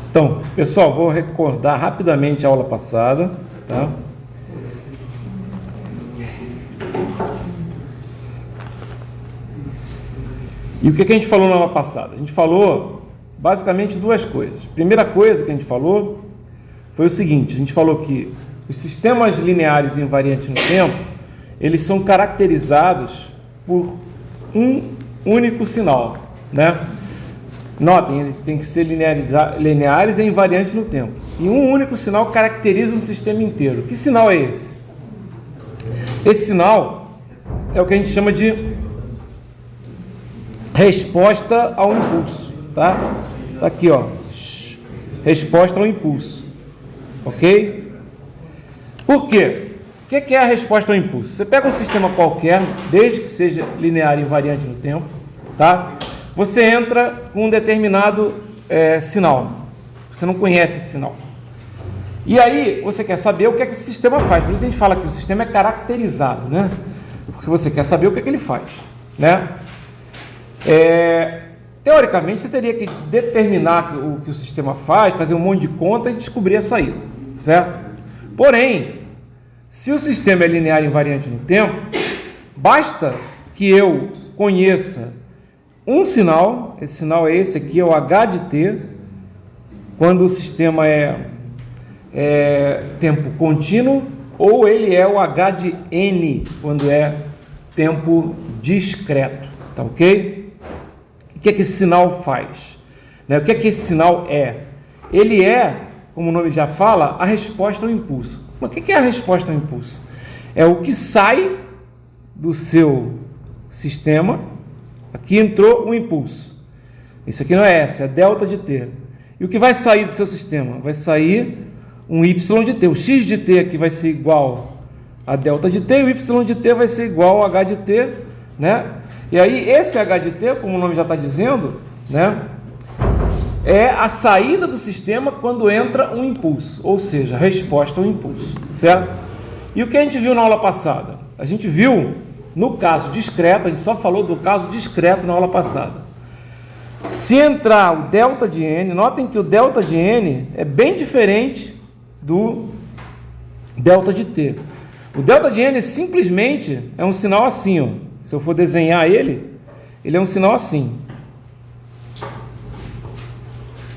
Então, pessoal, vou recordar rapidamente a aula passada, tá? E o que a gente falou na aula passada? A gente falou basicamente duas coisas. Primeira coisa que a gente falou foi o seguinte: a gente falou que os sistemas lineares invariantes no tempo, eles são caracterizados por um único sinal, né? Notem, eles têm que ser lineares e invariantes no tempo. E um único sinal caracteriza um sistema inteiro. Que sinal é esse? Esse sinal é o que a gente chama de resposta ao impulso, tá? Tá aqui, ó. Resposta ao impulso. Ok? Por quê? O que é a resposta ao impulso? Você pega um sistema qualquer, desde que seja linear e invariante no tempo, tá? Você entra com um determinado sinal. Você não conhece esse sinal. E aí, você quer saber o que é que esse sistema faz. Por isso que a gente fala que o sistema é caracterizado, né? Porque você quer saber o que é que ele faz, né? Teoricamente, você teria que determinar o que o sistema faz, fazer um monte de conta e descobrir a saída, certo? Porém, se o sistema é linear e invariante no tempo, basta que eu conheça um sinal. Esse sinal é esse aqui, é o H de t, quando o sistema é tempo contínuo, ou ele é o H de n, quando é tempo discreto, tá ok? O que é que esse sinal faz? O que é que esse sinal é? Ele é, como o nome já fala, a resposta ao impulso. Mas o que é a resposta ao impulso? É o que sai do seu sistema. Aqui entrou um impulso. Isso aqui não é S, é delta de t. E o que vai sair do seu sistema? Vai sair um y de t. O x de t aqui vai ser igual a delta de t, e o y de t vai ser igual a h de t, né? E aí, esse h de t, como o nome já está dizendo, né, é a saída do sistema quando entra um impulso, ou seja, a resposta ao impulso, certo? E o que a gente viu na aula passada? A gente viu, no caso discreto, a gente só falou do caso discreto na aula passada. Se entrar o delta de n, notem que o delta de n é bem diferente do delta de t. O delta de n simplesmente é um sinal assim, ó. Se eu for desenhar ele é um sinal assim.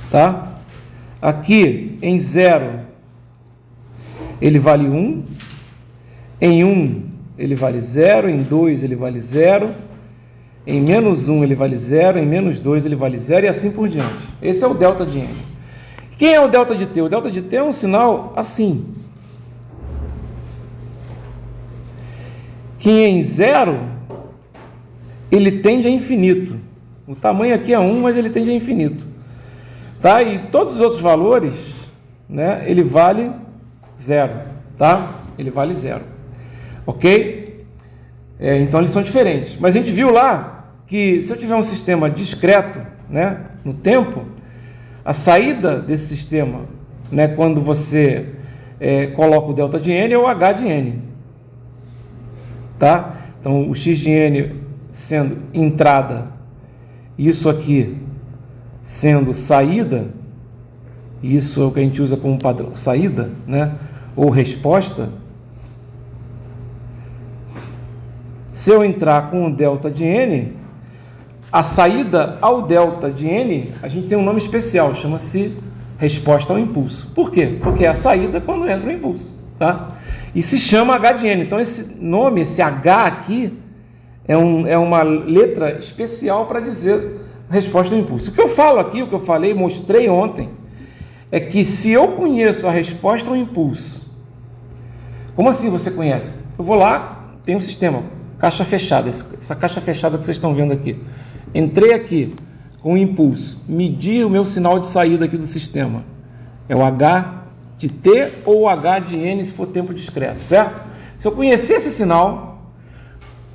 Tá? Aqui em 0 ele vale 1, em 1 ele vale 0, em 2 ele vale 0, em menos 1 ele vale 0, em menos 2 ele vale 0 e assim por diante. Esse é o delta de n. Quem é o delta de t? O delta de t é um sinal assim. Que em 0 ele tende a infinito. O tamanho aqui é 1, mas ele tende a infinito. Tá? E todos os outros valores, né, ele vale 0. Tá? Ele vale 0. Ok? Então eles são diferentes. Mas a gente viu lá que se eu tiver um sistema discreto, né, no tempo, a saída desse sistema, né, quando você coloca o delta de n, é o h de n. Tá? Então o x de n sendo entrada, isso aqui sendo saída, isso é o que a gente usa como padrão, saída, né? Ou resposta. Se eu entrar com o delta de n, a saída ao delta de n, a gente tem um nome especial, chama-se resposta ao impulso. Por quê? Porque é a saída quando entra o impulso, tá? E se chama h de n. Então esse nome, esse h aqui, é uma letra especial para dizer resposta ao impulso. O que eu falo aqui, o que eu falei, mostrei ontem, é que se eu conheço a resposta ao impulso, como assim você conhece? Eu vou lá, tem um sistema, caixa fechada, essa caixa fechada que vocês estão vendo aqui. Entrei aqui com o impulso, medi o meu sinal de saída aqui do sistema. É o H de T ou o H de N se for tempo discreto, certo? Se eu conhecer esse sinal,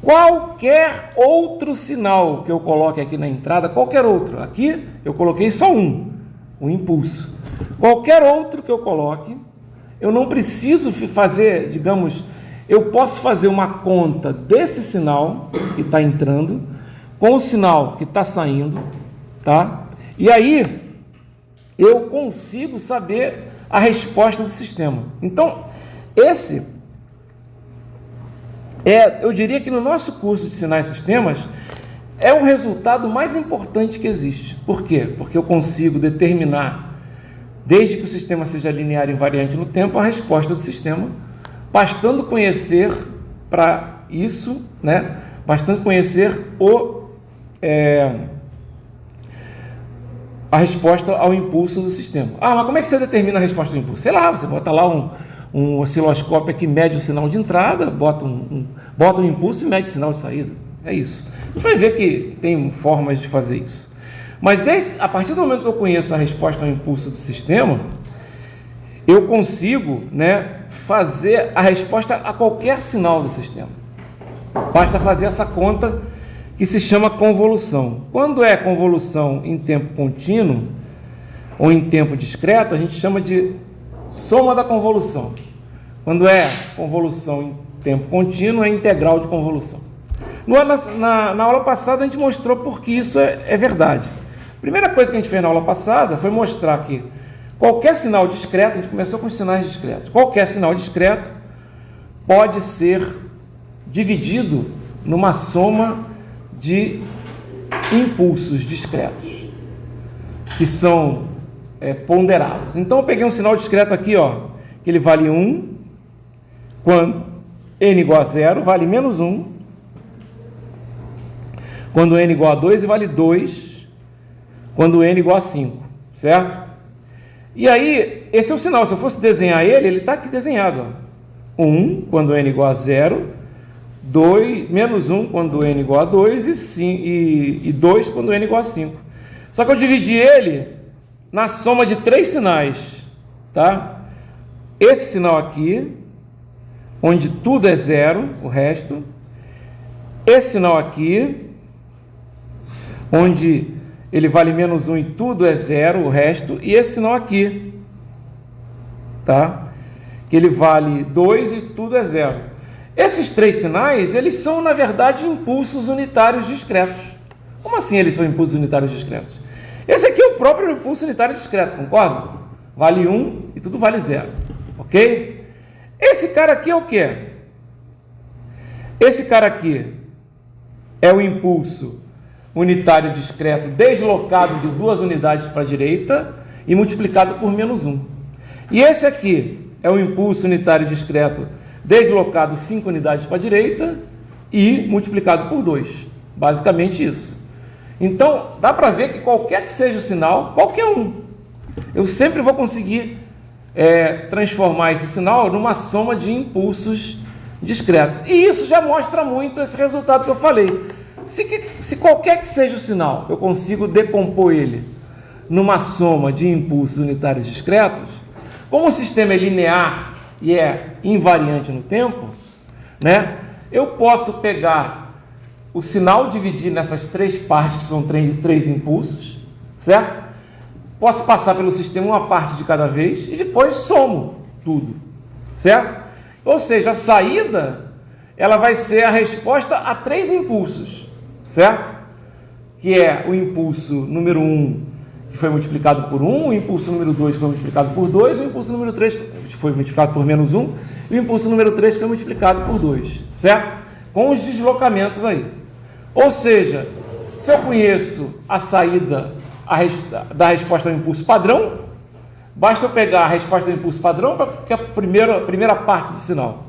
qualquer outro sinal que eu coloque aqui na entrada, qualquer outro, aqui eu coloquei só um, o impulso. Qualquer outro que eu coloque, eu não preciso fazer, digamos, eu posso fazer uma conta desse sinal que está entrando com o sinal que está saindo, tá? E aí eu consigo saber a resposta do sistema. Então, eu diria que no nosso curso de sinais e sistemas, é o resultado mais importante que existe. Por quê? Porque eu consigo determinar, desde que o sistema seja linear e invariante no tempo, a resposta do sistema, bastando conhecer para isso, né? Bastante conhecer a resposta ao impulso do sistema. Ah, mas como é que você determina a resposta ao impulso? Sei lá, você bota lá um osciloscópio que mede o sinal de entrada, bota um impulso e mede o sinal de saída. É isso. A gente vai ver que tem formas de fazer isso. Mas a partir do momento que eu conheço a resposta ao impulso do sistema, eu consigo, né, fazer a resposta a qualquer sinal do sistema. Basta fazer essa conta que se chama convolução. Quando é convolução em tempo contínuo ou em tempo discreto, a gente chama de soma da convolução. Quando é convolução em tempo contínuo, é integral de convolução. Na aula passada, a gente mostrou por que isso é verdade. A primeira coisa que a gente fez na aula passada foi mostrar que qualquer sinal discreto, a gente começou com os sinais discretos, qualquer sinal discreto pode ser dividido numa soma de impulsos discretos, que são ponderados. Então, eu peguei um sinal discreto aqui, ó, que ele vale 1, quando n igual a 0, vale menos 1, quando n igual a 2, e vale 2, quando n igual a 5, certo? E aí, esse é o sinal. Se eu fosse desenhar ele está aqui desenhado, ó. 1, quando n igual a 0, 2, menos 1 quando n igual a 2 e 2 quando n igual a 5. Só que eu dividi ele na soma de 3 sinais, tá? Esse sinal aqui, onde tudo é 0, o resto. Esse sinal aqui, onde ele vale menos 1 e tudo é 0, o resto. E esse sinal aqui, tá? Que ele vale 2 e tudo é 0. Esses 3 sinais, eles são, na verdade, impulsos unitários discretos. Como assim eles são impulsos unitários discretos? Esse aqui é o próprio impulso unitário discreto, concorda? Vale 1 e tudo vale 0, ok? Esse cara aqui é o quê? Esse cara aqui é o impulso unitário discreto deslocado de 2 unidades para a direita e multiplicado por menos 1. E esse aqui é o impulso unitário discreto deslocado 5 unidades para a direita e multiplicado por 2. Basicamente isso. Então, dá para ver que qualquer que seja o sinal, qualquer um, eu sempre vou conseguir transformar esse sinal numa soma de impulsos discretos. E isso já mostra muito esse resultado que eu falei. Se qualquer que seja o sinal, eu consigo decompor ele numa soma de impulsos unitários discretos, como o sistema é linear e é invariante no tempo, né? Eu posso pegar o sinal, dividir nessas 3 partes, que são 3 impulsos, certo? Posso passar pelo sistema uma parte de cada vez e depois somo tudo, certo? Ou seja, a saída, ela vai ser a resposta a 3 impulsos, certo? Que é o impulso número 1, que foi multiplicado por 1, o impulso número 2 foi multiplicado por 2, o impulso número 3 foi multiplicado por menos 1, e o impulso número 3 foi multiplicado por 2, certo? Com os deslocamentos aí. Ou seja, se eu conheço a saída da resposta ao impulso padrão, basta eu pegar a resposta ao impulso padrão, que é a primeira parte do sinal,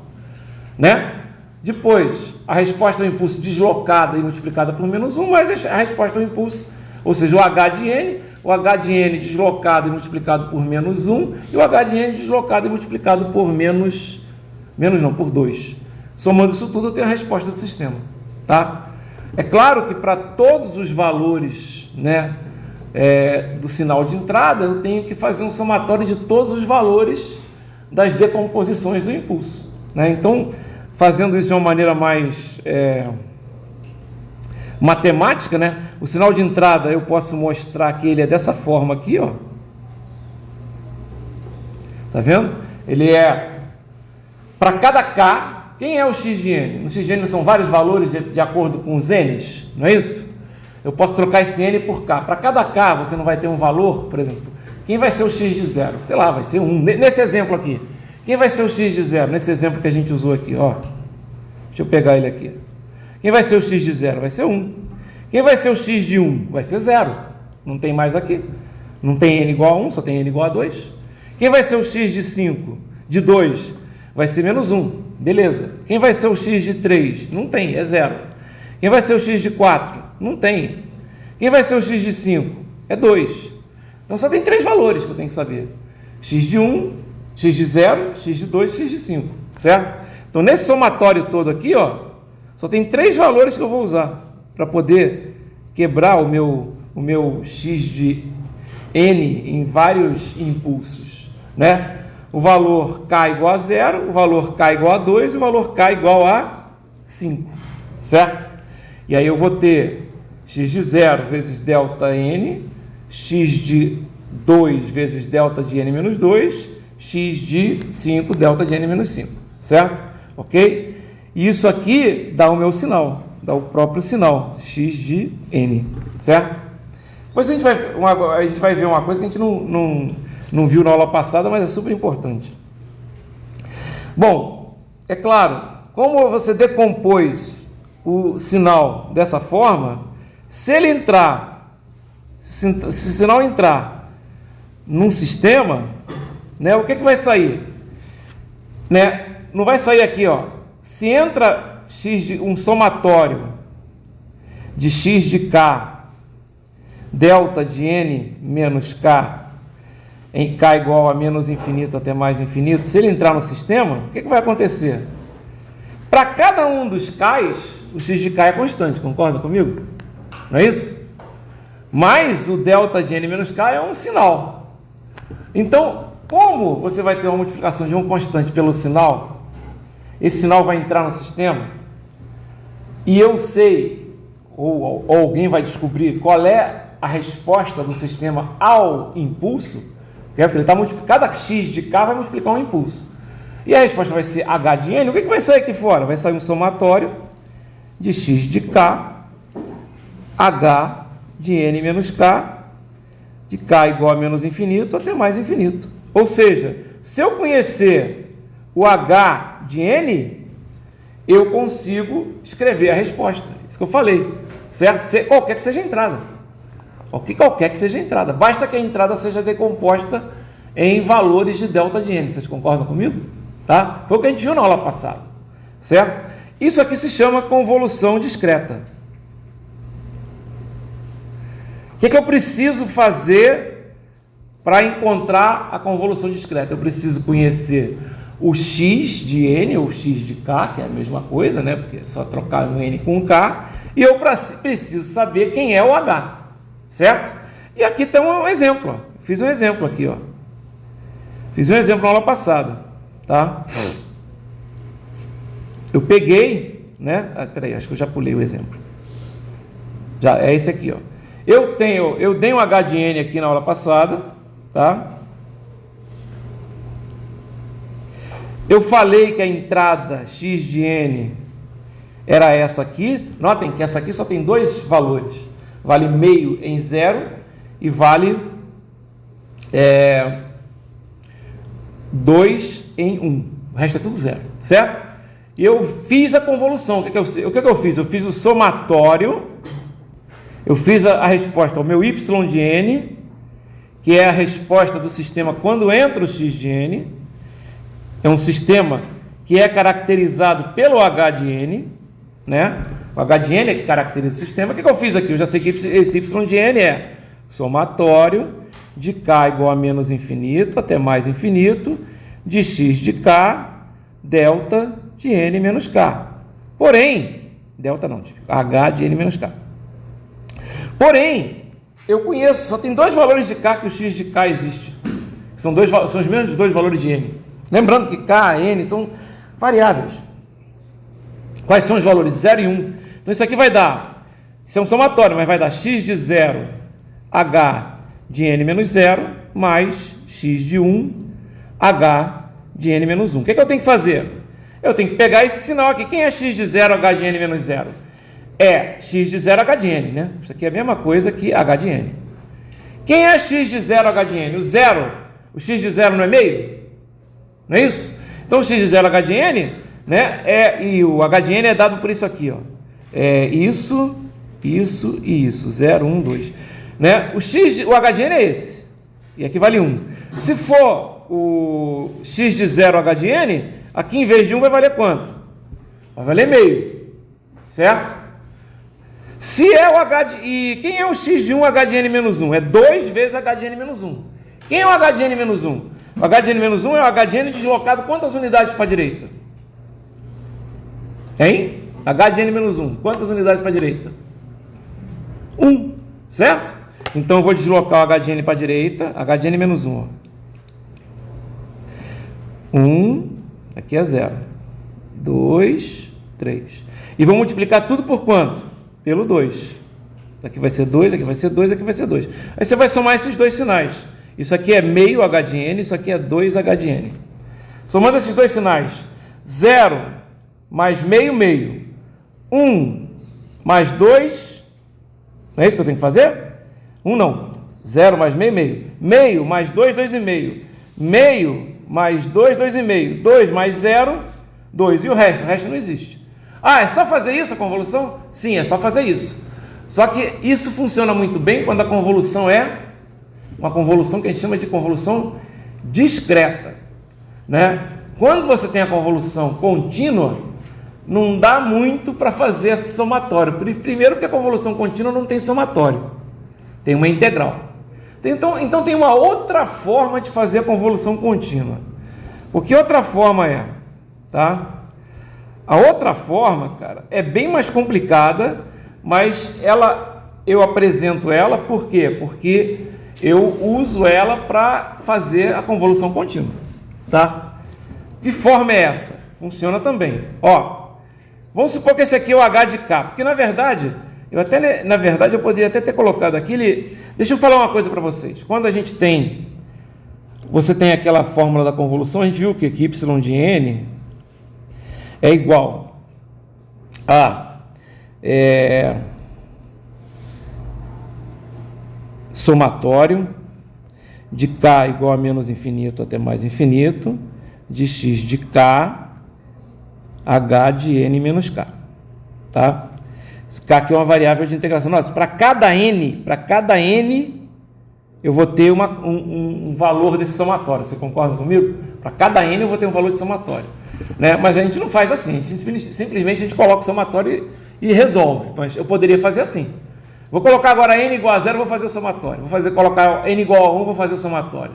né? Depois, a resposta ao impulso deslocada e multiplicada por menos 1, mais a resposta ao impulso, ou seja, o H de N deslocado e multiplicado por menos 1, e o H de N deslocado e multiplicado por por 2. Somando isso tudo, eu tenho a resposta do sistema, tá? É claro que para todos os valores, né, do sinal de entrada, eu tenho que fazer um somatório de todos os valores das decomposições do impulso, né? Então, fazendo isso de uma maneira mais matemática, né? O sinal de entrada eu posso mostrar que ele é dessa forma aqui, ó. Tá vendo? Ele é para cada K. Quem é o x de n? No x de n são vários valores de acordo com os n's, não é isso? eu posso trocar esse n por k. Para cada k você não vai ter um valor, por exemplo. Quem vai ser o x de 0? Sei lá, vai ser 1. Nesse exemplo aqui. Quem vai ser o x de 0? Nesse exemplo que a gente usou aqui, ó. Deixa eu pegar ele aqui. Quem vai ser o x de 0? Vai ser 1. Quem vai ser o x de 1? Vai ser 0. Não tem mais aqui. Não tem n igual a 1, só tem n igual a 2. Quem vai ser o x de 5? De 2? Vai ser menos 1. Beleza. Quem vai ser o x de 3? Não tem, é 0. Quem vai ser o x de 4? Não tem. Quem vai ser o x de 5? É 2. Então só tem 3 valores que eu tenho que saber. X de 1, x de 0, x de 2, x de 5. Certo? Então nesse somatório todo aqui, ó, só tem 3 valores que eu vou usar para poder quebrar o meu x de n em vários impulsos, né? O valor k igual a 0, o valor k igual a 2 e o valor k igual a 5, certo? E aí eu vou ter x de 0 vezes delta n, x de 2 vezes delta de n menos 2, x de 5 delta de n menos 5, certo? Ok? E isso aqui dá o meu sinal, dá o próprio sinal, x de n, certo? Depois a gente vai ver uma coisa que a gente não viu na aula passada, mas é super importante. Bom, é claro, como você decompôs o sinal dessa forma, se o sinal entrar num sistema, né, o que vai sair? Né, não vai sair aqui, ó. Se entra um somatório de x de k delta de n menos k em k igual a menos infinito até mais infinito, se ele entrar no sistema, o que vai acontecer? Para cada um dos k's, o x de k é constante, concorda comigo? Não é isso? Mas o delta de n menos k é um sinal. Então, como você vai ter uma multiplicação de um constante pelo sinal, esse sinal vai entrar no sistema, e eu sei, ou alguém vai descobrir qual é a resposta do sistema ao impulso, porque ele está multiplicando, cada x de k vai multiplicar um impulso. E a resposta vai ser h de n. O que vai sair aqui fora? Vai sair um somatório de x de k, h de n menos k, de k igual a menos infinito até mais infinito. Ou seja, se eu conhecer o h de n, eu consigo escrever a resposta. Isso que eu falei, certo? Qualquer que seja a entrada. Qualquer que seja a entrada. Basta que a entrada seja decomposta em valores de delta de n. Vocês concordam comigo? Tá? Foi o que a gente viu na aula passada, certo? Isso aqui se chama convolução discreta. O que eu preciso fazer para encontrar a convolução discreta? Eu preciso conhecer o x de n ou x de k, que é a mesma coisa, né? Porque é só trocar um n com um k. E eu preciso saber quem é o h. Certo? E aqui tem um exemplo, ó. Fiz um exemplo aqui, ó. Fiz um exemplo na aula passada, tá? Eu peguei, né? Peraí, acho que eu já pulei o exemplo. Já, é esse aqui, ó. Eu dei um h de n aqui na aula passada, tá? Eu falei que a entrada x de n era essa aqui. Notem que essa aqui só tem 2 valores. Vale meio em 0 e vale 2 em 1. O resto é tudo 0, certo? E eu fiz a convolução. O que eu fiz? Eu fiz o somatório, eu fiz a resposta ao meu y de n, que é a resposta do sistema quando entra o x de n. É um sistema que é caracterizado pelo h de n, né? O h de n é que caracteriza o sistema. O que eu fiz aqui? Eu já sei que esse y de n é somatório de k igual a menos infinito até mais infinito de x de k delta de n menos k. Porém, delta não, h de n menos k. Porém, eu conheço, só tem 2 valores de k que o x de k existe. São os mesmos 2 valores de n. Lembrando que k, n são variáveis. Quais são os valores? 0 e 1. Então isso aqui vai dar, isso é um somatório, mas vai dar x de 0, h de n menos 0, mais x de 1, h de n menos 1. O que eu tenho que fazer? Eu tenho que pegar esse sinal aqui. Quem é x de 0, h de n menos 0? é x de 0 h de n, né? Isso aqui é a mesma coisa que h de n. Quem é x de 0 h de n? O zero. O x de 0 não é meio? Não é isso? Então o x de 0 h de n, né? E o h de n é dado por isso aqui, ó. É isso e isso. 0, 1, 2. Né? O h de n é esse. E aqui vale 1. Se for o x de 0 h de n, aqui em vez de 1 vai valer quanto? Vai valer meio. Certo? Se é o h de... E quem é o x de 1 h de n menos 1? É 2 vezes h de n menos 1. Quem é o h de n menos 1? O h de n menos 1 é o h de n deslocado quantas unidades para a direita? Hein? H de n menos 1. Quantas unidades para a direita? 1. Certo? Então eu vou deslocar o h de n para a direita. H de n menos 1. Ó. 1. Aqui é 0. 2, 3. E vou multiplicar tudo por quanto? Pelo 2. Aqui vai ser 2, aqui vai ser 2, aqui vai ser 2. Aí você vai somar esses dois sinais. Isso aqui é meio h de n, isso aqui é 2h de n. Somando esses dois sinais, 0 mais meio, meio. 1 mais 2, não é isso que eu tenho que fazer? 1 não. 0 mais meio, meio. Meio mais 2, 2,5. Meio mais 2, 2,5. 2 mais 0, 2. E o resto? O resto não existe. Ah, é só fazer isso a convolução? Sim, é só fazer isso. Só que isso funciona muito bem quando a convolução é uma convolução que a gente chama de convolução discreta, né? Quando você tem a convolução contínua, não dá muito para fazer esse somatório. Primeiro porque a convolução contínua não tem somatório, tem uma integral. Então tem uma outra forma de fazer a convolução contínua. O que outra forma é? Tá? A outra forma, cara, é bem mais complicada, mas eu apresento ela por quê? Porque eu uso ela para fazer a convolução contínua, tá? Que forma é essa? Funciona também. Ó, vamos supor que esse aqui é o h de k, porque na verdade eu poderia até ter colocado aqui. Deixa eu falar uma coisa para vocês. Quando você tem aquela fórmula da convolução, a gente viu que y de n é igual a somatório de k igual a menos infinito até mais infinito de x de k h de n menos k, tá? Esse k aqui é uma variável de integração. Nossa, para cada n eu vou ter um valor desse somatório. Você concorda comigo? Para cada n eu vou ter um valor de somatório, né? Mas a gente não faz assim, simplesmente a gente coloca o somatório e resolve. Mas eu poderia fazer assim. Vou colocar agora n igual a 0, vou fazer o somatório. Colocar n igual a 1, vou fazer o somatório.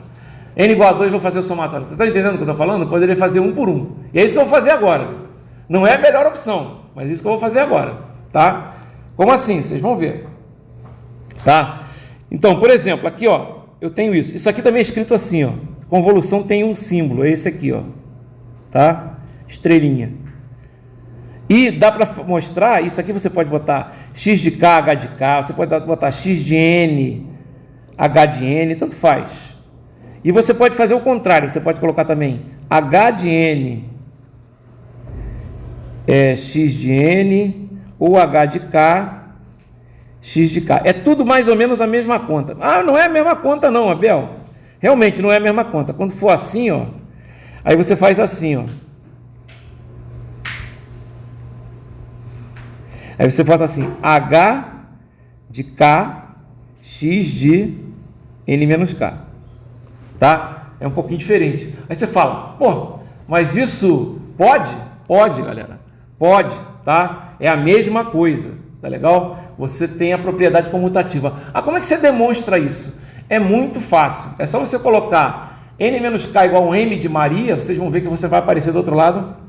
N igual a 2, vou fazer o somatório. Você está entendendo o que eu estou falando? Eu poderia fazer um por um. E é isso que eu vou fazer agora. Não é a melhor opção, mas é isso que eu vou fazer agora, tá? Como assim? Vocês vão ver, tá? Então, por exemplo, aqui, ó, eu tenho isso. Isso aqui também é escrito assim, ó. Convolução tem um símbolo, é esse aqui, ó, tá? Estrelinha. E dá para mostrar, isso aqui você pode botar x de k, h de k, você pode botar x de n, h de n, tanto faz. E você pode fazer o contrário, você pode colocar também h de n, x de n, ou h de k, x de k. É tudo mais ou menos a mesma conta. Ah, não é a mesma conta não, Abel. Realmente não é a mesma conta. Quando for assim, ó, aí você faz assim, ó. Aí você bota assim, h de k, x de n menos k. Tá? É um pouquinho diferente. Aí você fala, pô, mas isso pode? Pode, galera. Pode, tá? É a mesma coisa, tá legal? Você tem a propriedade comutativa. Ah, como é que você demonstra isso? É muito fácil. É só você colocar n menos k igual a m de Maria, vocês vão ver que você vai aparecer do outro lado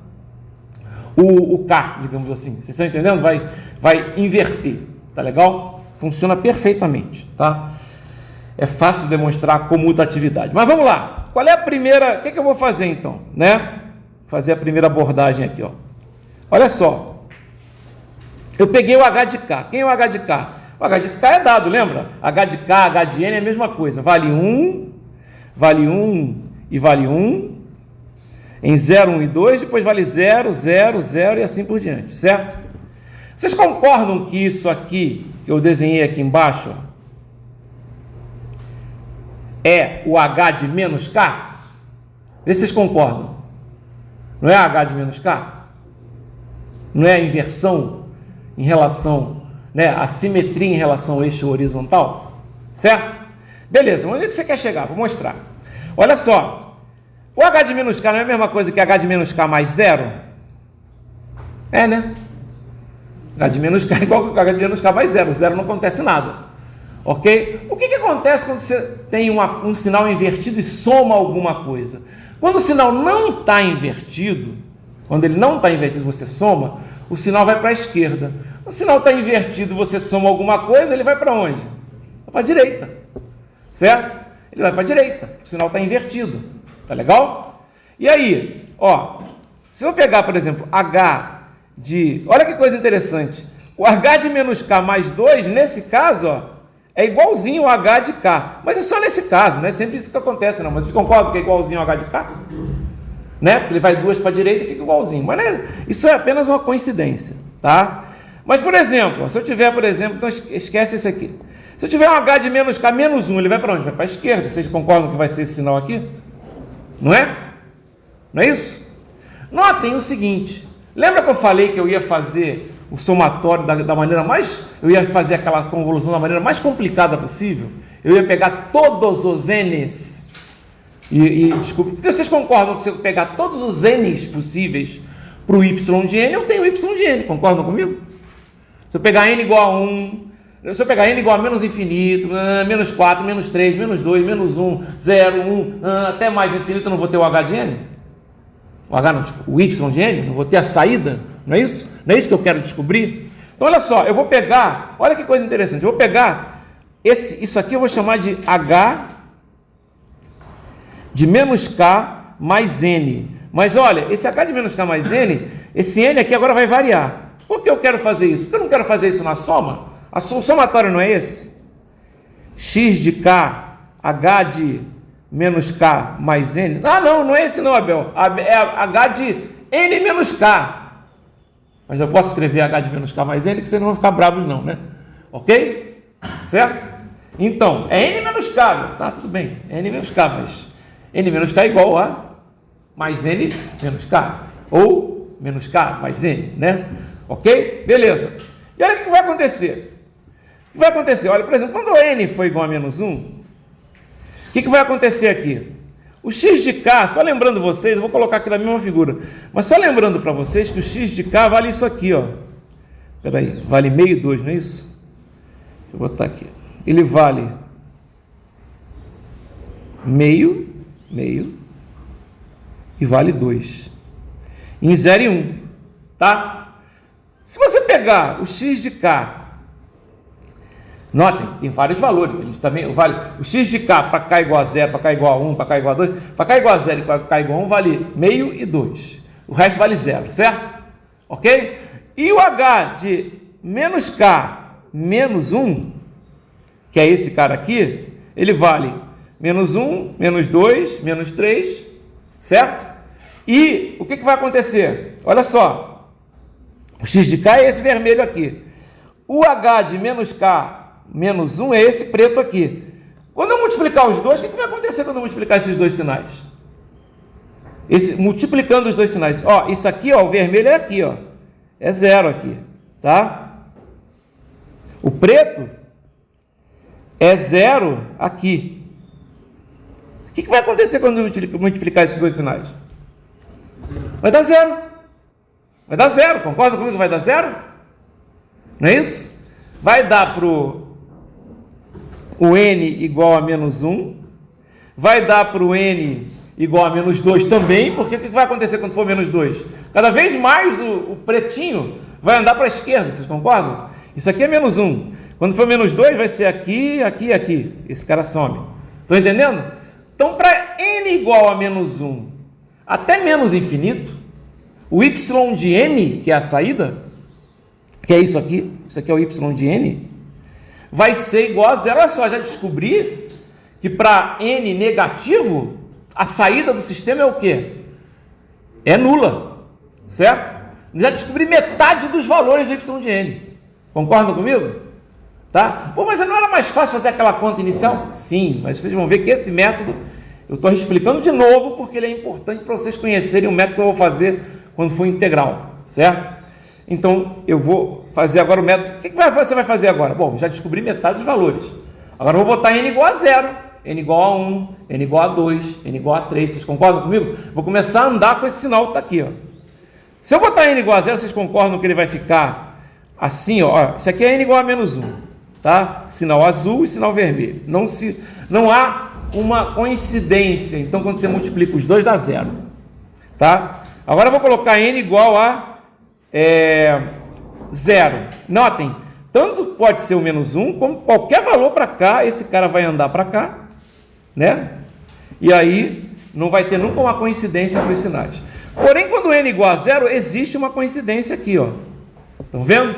o k, digamos assim. Vocês estão entendendo? Vai inverter, tá legal? Funciona perfeitamente, tá? É fácil demonstrar a comutatividade. Mas vamos lá. Qual é a primeira... O que eu vou fazer então, né? Fazer a primeira abordagem aqui, ó. Olha só. Eu peguei o h de k. Quem é o h de k? O h de k é dado, lembra? h de k, h de n é a mesma coisa. Vale 1 e vale 1. Em 0, 1 e 2, depois vale 0, 0, 0 e assim por diante, certo? Vocês concordam que isso aqui, que eu desenhei aqui embaixo, ó, é o H de menos K? Vê se vocês concordam. Não é H de menos K? Não é a inversão em relação, né, a simetria em relação ao eixo horizontal? Certo? Beleza, onde é que você quer chegar? Vou mostrar. Olha só, o H de menos K não é a mesma coisa que H de menos K mais zero? É, né? H de menos K é igual a H de menos K mais zero. Zero não acontece nada. Ok? O que acontece quando você tem um sinal invertido e soma alguma coisa? Quando o sinal não está invertido, quando ele não está invertido, você soma, o sinal vai para a esquerda. O sinal está invertido, você soma alguma coisa, ele vai para onde? Vai para a direita. Certo? Ele vai para a direita. O sinal está invertido. Tá legal? E aí, ó, se eu pegar, por exemplo, H de... Olha que coisa interessante. O H de menos K mais 2, nesse caso, ó, é igualzinho ao H de K. Mas é só nesse caso, não é sempre isso que acontece, não. Mas vocês concordam que é igualzinho ao H de K? Né? Porque ele vai duas para a direita e fica igualzinho. Mas né, isso é apenas uma coincidência, tá? Mas, por exemplo, se eu tiver, por exemplo, então esquece esse aqui. Se eu tiver um H de menos K menos 1, ele vai para onde? Vai para a esquerda. Vocês concordam que vai ser esse sinal aqui? Não é? Não é isso? Notem o seguinte. Lembra que eu falei que eu ia fazer o somatório da maneira mais... Eu ia fazer aquela convolução da maneira mais complicada possível? Eu ia pegar todos os N's e desculpa, porque vocês concordam que se eu pegar todos os N's possíveis para o Y de N, eu tenho Y de N. Concordam comigo? Se eu pegar N igual a 1... Se eu pegar N igual a menos infinito, menos 4, menos 3, menos 2, menos 1, 0, 1, até mais infinito, eu não vou ter o H de N? O H não, tipo, o Y de N, não vou ter a saída, não é isso? Não é isso que eu quero descobrir? Então, olha só, eu vou pegar, olha que coisa interessante, eu vou pegar, isso aqui eu vou chamar de H de menos K mais N. Mas olha, esse H de menos K mais N, esse N aqui agora vai variar. Por que eu quero fazer isso? Porque eu não quero fazer isso na soma. O somatório não é esse? X de K, H de menos K mais N. Ah, não é esse não, Abel. É H de N menos K. Mas eu posso escrever H de menos K mais N, que vocês não vão ficar bravos não, né? Ok? Certo? Então, é N menos K. Tá, tudo bem. É N menos K, mas N menos K é igual a mais N menos K. Ou menos K mais N, né? Ok? Beleza. E olha o que vai acontecer. O que vai acontecer? Olha, por exemplo, quando N for igual a menos 1, o que vai acontecer aqui? O x de k, só lembrando vocês, eu vou colocar aqui na mesma figura, mas só lembrando para vocês que o x de k vale isso aqui, ó. Espera aí, vale meio 2, não é isso? Deixa eu botar aqui. Ele vale meio, e vale 2. Em 0 e 1, tá? Se você pegar o x de k, notem, tem vários valores. Eles também vale o x de k para k igual a 0, para k igual a 1, para k igual a 2, para k igual a 0 e para k igual a 1 vale meio e 2. O resto vale 0, certo? Ok? E o h de menos k menos 1, que é esse cara aqui, ele vale menos 1, menos 2, menos 3, certo? E o que vai acontecer? Olha só, o x de k é esse vermelho aqui. O h de menos k menos 1 é esse preto aqui. Quando eu multiplicar os dois, o que vai acontecer quando eu multiplicar esses dois sinais? Multiplicando os dois sinais. Ó, isso aqui, ó, o vermelho é aqui, ó. É 0 aqui, tá? O preto é 0 aqui. O que vai acontecer quando eu multiplicar esses dois sinais? Vai dar 0. Vai dar 0. Concorda comigo que vai dar 0? Não é isso? Vai dar para o n igual a menos 1. Vai dar para o n igual a menos 2 também, porque o que vai acontecer quando for menos 2? Cada vez mais o pretinho vai andar para a esquerda, vocês concordam? Isso aqui é menos 1. Quando for menos 2, vai ser aqui, aqui e aqui. Esse cara some. Estão entendendo? Então, para n igual a menos 1 até menos infinito, o y de n, que é a saída, que é isso aqui é o y de n, vai ser igual a 0. Olha só, já descobri que para n negativo, a saída do sistema é o quê? É nula, certo? Já descobri metade dos valores do y de n. Concordam comigo? Tá? Pô, mas não era mais fácil fazer aquela conta inicial? Sim, mas vocês vão ver que esse método, eu estou explicando de novo, porque ele é importante para vocês conhecerem o método que eu vou fazer quando for integral, certo? Então, eu vou fazer agora o método. O que você vai fazer agora? Bom, já descobri metade dos valores. Agora eu vou botar n igual a 0, n igual a 1, n igual a 2, n igual a 3. Vocês concordam comigo? Vou começar a andar com esse sinal que está aqui, ó. Se eu botar n igual a 0, vocês concordam que ele vai ficar assim, ó. Isso aqui é n igual a menos 1, tá? Sinal azul e sinal vermelho. Não há uma coincidência. Então, quando você multiplica os dois, dá 0, tá? Agora eu vou colocar n igual a 0. Notem, tanto pode ser o menos 1, como qualquer valor para cá, esse cara vai andar para cá, né? E aí não vai ter nunca uma coincidência entre os sinais. Porém, quando n é igual a 0, existe uma coincidência aqui, ó. Estão vendo?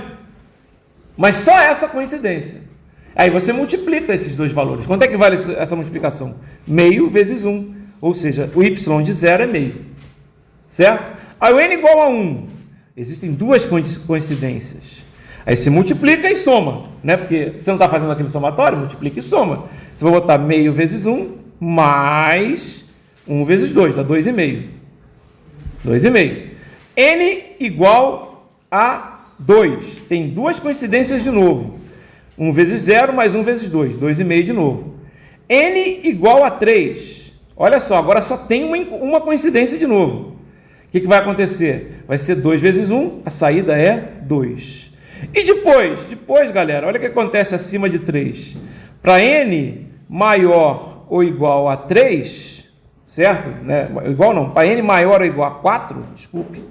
Mas só essa coincidência. Aí você multiplica esses dois valores. Quanto é que vale essa multiplicação? Meio vezes 1. Ou seja, o y de 0 é meio. Certo? Aí o n igual a 1. Existem duas coincidências. Aí você multiplica e soma, né? Porque você não está fazendo aquele somatório, multiplica e soma. Você vai botar meio vezes 1 mais 1 vezes 2, dá 2,5. 2,5. N igual a 2. Tem duas coincidências de novo. 1 vezes 0 mais 1 vezes 2, 2,5 de novo. N igual a 3. Olha só, agora só tem uma coincidência de novo. O que vai acontecer? Vai ser 2 vezes 1, a saída é 2. E depois, galera, olha o que acontece acima de 3. Para n maior ou igual a 3, certo? Né? Igual não, para n maior ou igual a 4, desculpe,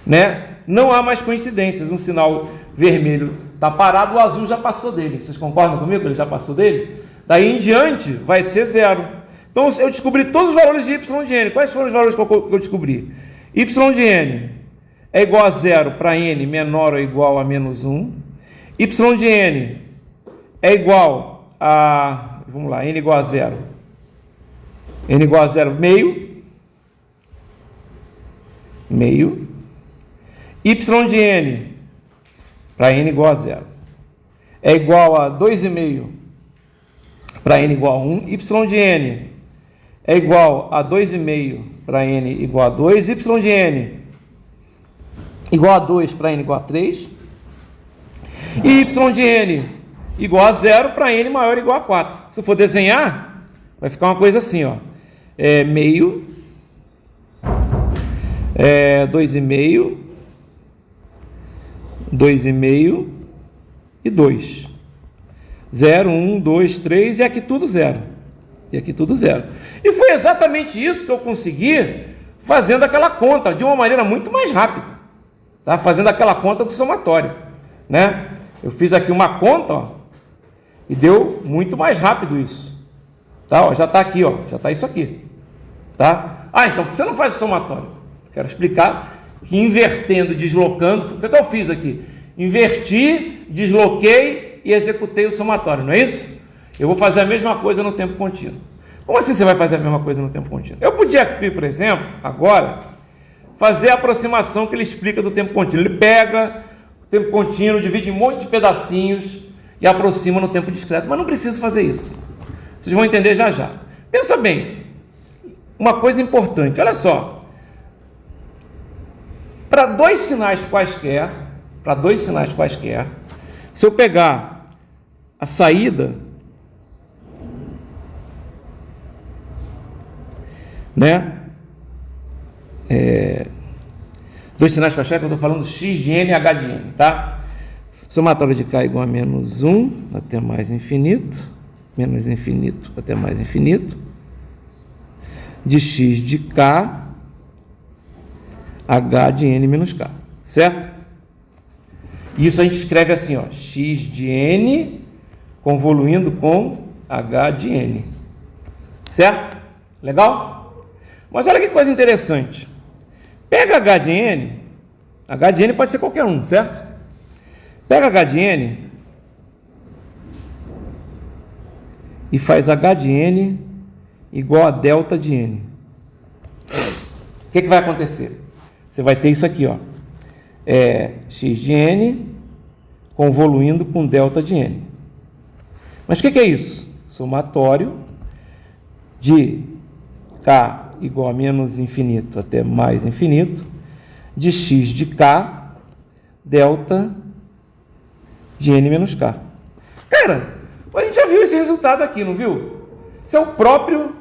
né? Não há mais coincidências. Um sinal vermelho está parado, o azul já passou dele. Vocês concordam comigo que ele já passou dele? Daí em diante vai ser 0. Então eu descobri todos os valores de y de n. Quais foram os valores que eu descobri? Y de n é igual a 0 para n menor ou igual a menos 1. Y de n é igual a... Vamos lá, n igual a 0. N igual a 0, meio. Meio. Y de n, para n igual a 0, é igual a 2,5 para n igual a 1. Y de n é igual a 2,5 para n igual a 2. Y de n igual a 2 para n igual a 3. E y de n igual a 0 para n maior ou igual a 4. Se eu for desenhar, vai ficar uma coisa assim, ó. Meio, 2,5, 2,5 e 2. 0, 1, 2, 3 e aqui tudo 0. E aqui tudo 0. E foi exatamente isso que eu consegui fazendo aquela conta de uma maneira muito mais rápida. Tá? Fazendo aquela conta do somatório, né? Eu fiz aqui uma conta, ó, e deu muito mais rápido isso. Tá? Ó, já está aqui, ó, já está isso aqui. Tá? Então, por que você não faz o somatório? Quero explicar que invertendo, deslocando, o que eu fiz aqui? Inverti, desloquei e executei o somatório, não é isso? Eu vou fazer a mesma coisa no tempo contínuo. Como assim você vai fazer a mesma coisa no tempo contínuo? Eu podia aqui, por exemplo, agora, fazer a aproximação que ele explica do tempo contínuo. Ele pega o tempo contínuo, divide em um monte de pedacinhos e aproxima no tempo discreto, mas não preciso fazer isso. Vocês vão entender já já. Pensa bem, uma coisa importante, olha só. Para dois sinais quaisquer, se eu pegar a saída, né? Dois sinais quaisquer, que eu estou falando x de n e h de n, tá? Somatório de k igual a menos 1 até mais infinito, menos infinito até mais infinito, de x de k, h de n menos k, certo? Isso a gente escreve assim, ó, x de n convoluindo com h de n, certo? Legal? Mas olha que coisa interessante. Pega h de n pode ser qualquer um, certo? Pega h de n e faz h de n igual a delta de n. O que vai acontecer? Você vai ter isso aqui, ó. é x de n convoluindo com delta de n. Mas o que é isso? Somatório de k igual a menos infinito até mais infinito, de x de k, delta de n menos k. Cara, a gente já viu esse resultado aqui, não viu? Isso é o próprio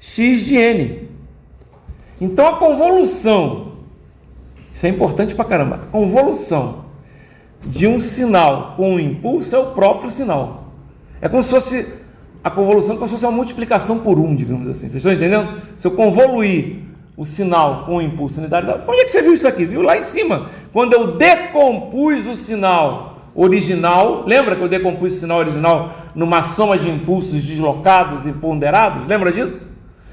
x de n. Então a convolução, isso é importante pra caramba, a convolução de um sinal com um impulso é o próprio sinal. É como se fosse a convolução, como se fosse uma multiplicação por 1, digamos assim. Vocês estão entendendo? Se eu convoluir o sinal com o impulso unidade, como é que você viu isso aqui? Viu lá em cima? Quando eu decompus o sinal original, lembra que eu decompus o sinal original numa soma de impulsos deslocados e ponderados? Lembra disso?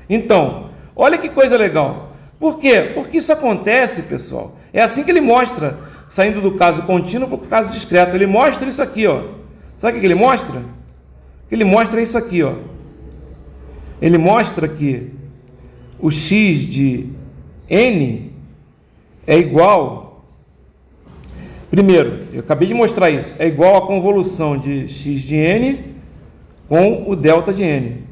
Então, olha que coisa legal. Por quê? Porque isso acontece, pessoal. É assim que ele mostra, saindo do caso contínuo para o caso discreto. Ele mostra isso aqui, ó. Sabe o que ele mostra? Ele mostra isso aqui, ó. Ele mostra que o x de n é igual... Primeiro, eu acabei de mostrar isso. É igual à convolução de x de n com o delta de n.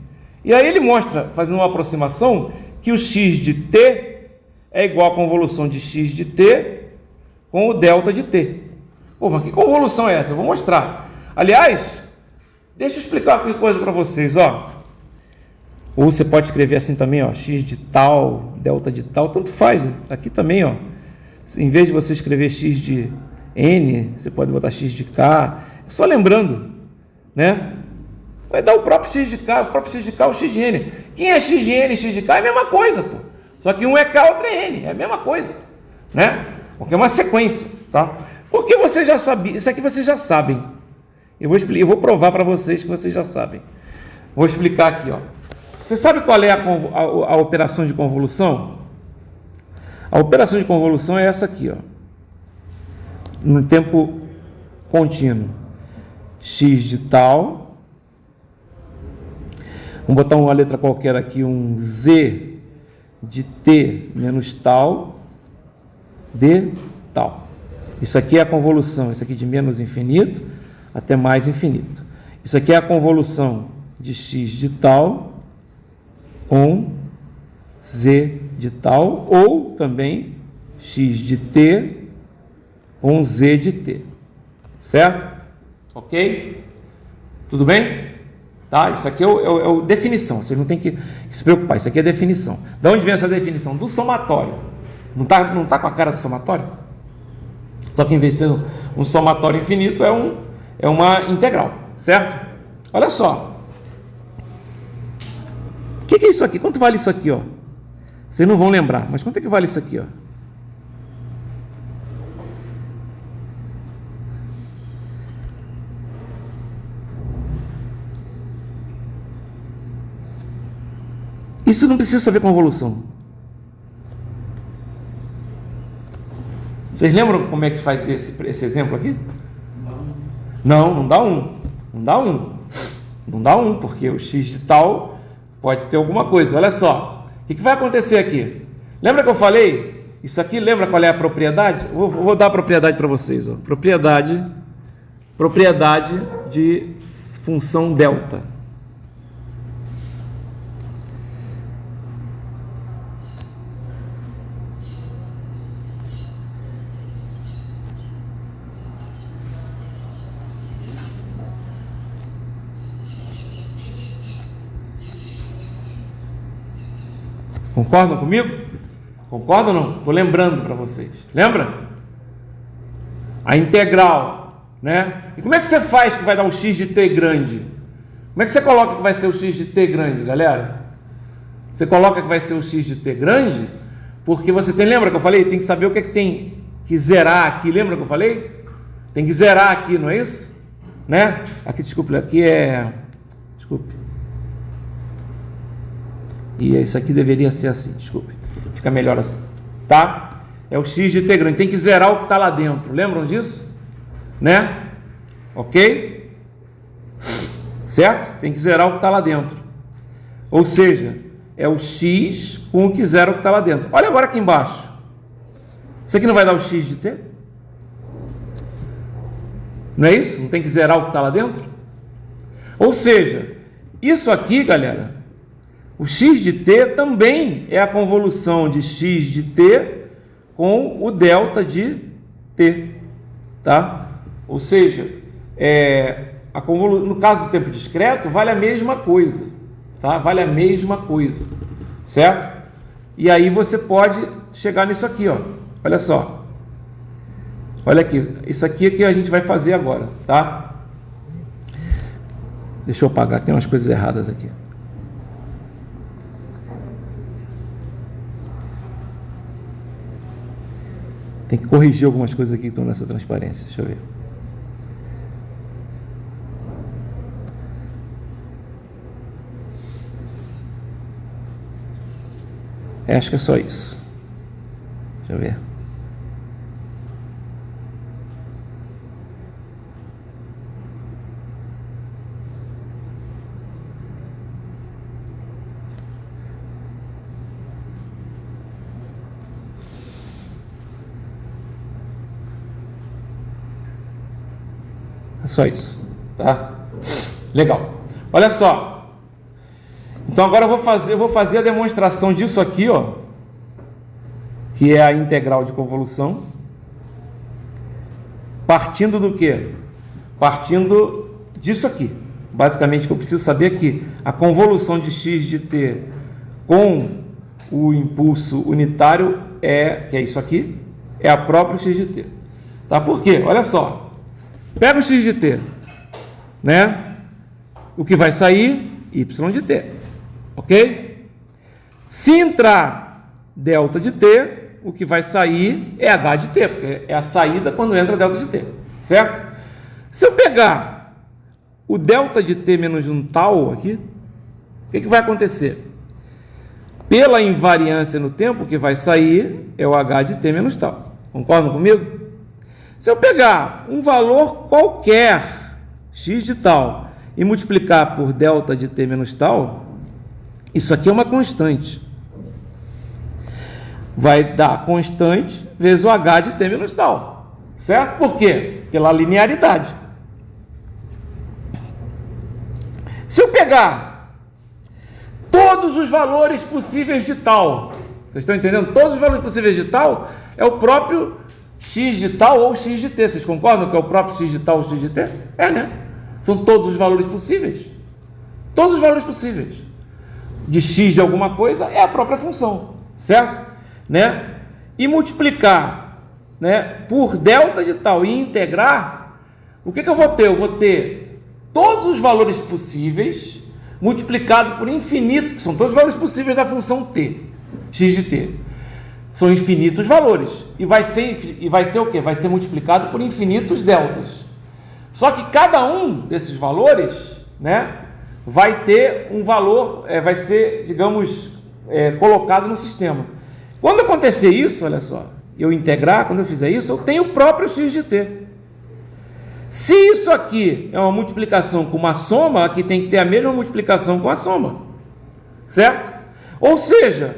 E aí ele mostra, fazendo uma aproximação, que o x de t é igual à convolução de x de t com o delta de t. Pô, mas que convolução é essa? Eu vou mostrar. Aliás, deixa eu explicar uma coisa para vocês, ó. Ou você pode escrever assim também, ó, x de tal, delta de tal, tanto faz. Aqui também, ó. Em vez de você escrever x de n, você pode botar x de k. É só lembrando, né? Vai dar o próprio x de k, o x de n. Quem é x de n e x de k é a mesma coisa, pô. Só que um é k, outro é n. É a mesma coisa, né? Porque é uma sequência, tá? Porque você já sabia, isso aqui vocês já sabem. Eu vou provar para vocês que vocês já sabem. Vou explicar aqui, ó. Você sabe qual é a operação de convolução? A operação de convolução é essa aqui, ó. No tempo contínuo. X de tal. Vamos botar uma letra qualquer aqui, um Z de t menos tal de tal. Isso aqui é a convolução, isso aqui de menos infinito até mais infinito. Isso aqui é a convolução de x de tal com z de tal, ou também x de t com z de t. Certo? Ok? Tudo bem? Tá? Isso aqui é definição, vocês não tem que se preocupar, isso aqui é definição. De onde vem essa definição? Do somatório. Não tá com a cara do somatório? Só que em vez de ser um somatório infinito, é uma integral, certo? Olha só. O que é isso aqui? Quanto vale isso aqui, ó? Vocês não vão lembrar, mas quanto é que vale isso aqui, ó? Isso não precisa saber convolução. Vocês lembram como é que faz esse exemplo aqui? Não dá um. Não dá um. Não dá um, porque o x de tal pode ter alguma coisa. Olha só. O que vai acontecer aqui? Lembra que eu falei? Isso aqui, lembra qual é a propriedade? Vou dar a propriedade para vocês. Ó. Propriedade de função delta. Concordam comigo? Concordam ou não? Estou lembrando para vocês. Lembra? A integral, né? E como é que você faz que vai dar um x de t grande? Como é que você coloca que vai ser o x de t grande, galera? Você coloca que vai ser o x de t grande porque você tem, lembra que eu falei? Tem que saber o que é que tem que zerar aqui. Lembra que eu falei? Tem que zerar aqui, não é isso? Né? Aqui, desculpe, aqui é... Desculpe. E isso aqui deveria ser assim, desculpe. Fica melhor assim, tá? É o x de t grande. Tem que zerar o que está lá dentro. Lembram disso? Né? Ok? Certo? Tem que zerar o que está lá dentro. Ou seja, é o x com o que zera o que está lá dentro. Olha agora aqui embaixo. Isso aqui não vai dar o x de t? Não é isso? Não tem que zerar o que está lá dentro? Ou seja, isso aqui, galera, o x de t também é a convolução de x de t com o delta de t, tá? Ou seja, no caso do tempo discreto, vale a mesma coisa, tá? Vale a mesma coisa, certo? E aí você pode chegar nisso aqui, ó. Olha só. Olha aqui, isso aqui é que a gente vai fazer agora, tá? Deixa eu apagar, tem umas coisas erradas aqui. Tem que corrigir algumas coisas aqui que estão nessa transparência, deixa eu ver. Acho que é só isso. Deixa eu ver. É só isso, tá? Legal. Olha só. Então agora eu vou fazer a demonstração disso aqui, ó, que é a integral de convolução. Partindo do quê? Partindo disso aqui. Basicamente, o que eu preciso saber é que a convolução de x de t com o impulso unitário que é isso aqui, é a própria x de t. Tá? Por quê? Olha só. Pega o x de t, né? O que vai sair? Y de t, ok? Se entrar delta de t, o que vai sair é h de t, porque é a saída quando entra delta de t, certo? Se eu pegar o delta de t menos um tal aqui, o que vai acontecer? Pela invariância no tempo, o que vai sair é o h de t menos tal. Concordam comigo? Se eu pegar um valor qualquer, x de tal, e multiplicar por delta de t menos tal, isso aqui é uma constante. Vai dar constante vezes o h de t menos tal. Certo? Por quê? Pela linearidade. Se eu pegar todos os valores possíveis de tal, vocês estão entendendo? Todos os valores possíveis de tal é o próprio x de tal ou x de t. Vocês concordam que é o próprio x de tal ou x de t? É, né? São todos os valores possíveis. Todos os valores possíveis. De x de alguma coisa é a própria função, certo? Né? E multiplicar, né, por delta de tal e integrar, o que eu vou ter? Eu vou ter todos os valores possíveis multiplicado por infinito, que são todos os valores possíveis da função t, x de t. São infinitos valores. E vai ser o quê? Vai ser multiplicado por infinitos deltas. Só que cada um desses valores, né, vai ter um valor, vai ser, digamos, colocado no sistema. Quando acontecer isso, olha só, eu integrar, quando eu fizer isso, eu tenho o próprio x de t. Se isso aqui é uma multiplicação com uma soma, aqui tem que ter a mesma multiplicação com a soma. Certo? Ou seja,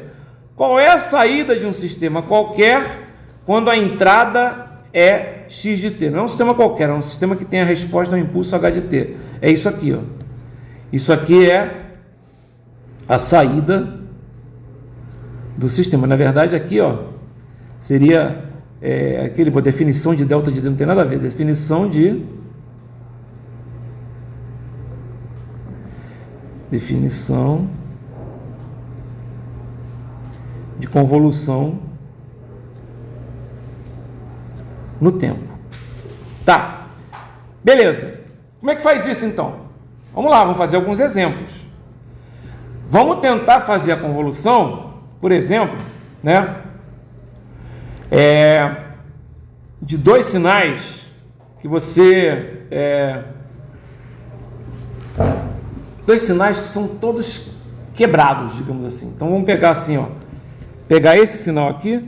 qual é a saída de um sistema qualquer quando a entrada é x de t? Não é um sistema qualquer, é um sistema que tem a resposta ao impulso h de t. É isso aqui, ó. Isso aqui é a saída do sistema. Na verdade, aqui, ó, seria aquele, definição de delta de t, não tem nada a ver. Definição de convolução no tempo. Tá, beleza. Como é que faz isso então? Vamos lá, vamos fazer alguns exemplos. Vamos tentar fazer a convolução, por exemplo, né, de dois sinais que você... dois sinais que são todos quebrados, digamos assim. Então vamos pegar assim, ó. Pegar esse sinal aqui.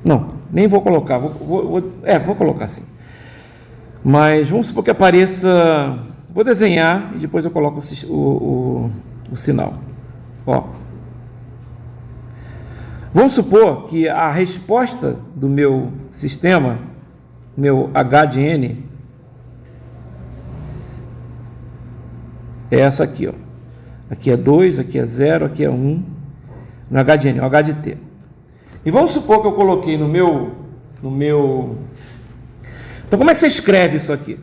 Não, nem vou colocar. Vou colocar assim. Mas vamos supor que apareça... Vou desenhar e depois eu coloco o sinal. Ó. Vamos supor que a resposta do meu sistema, meu H de N, é essa aqui, ó. Aqui é 2, aqui é 0, aqui é 1. No H de N, o H de T. E vamos supor que eu coloquei no meu... Então, como é que você escreve isso aqui?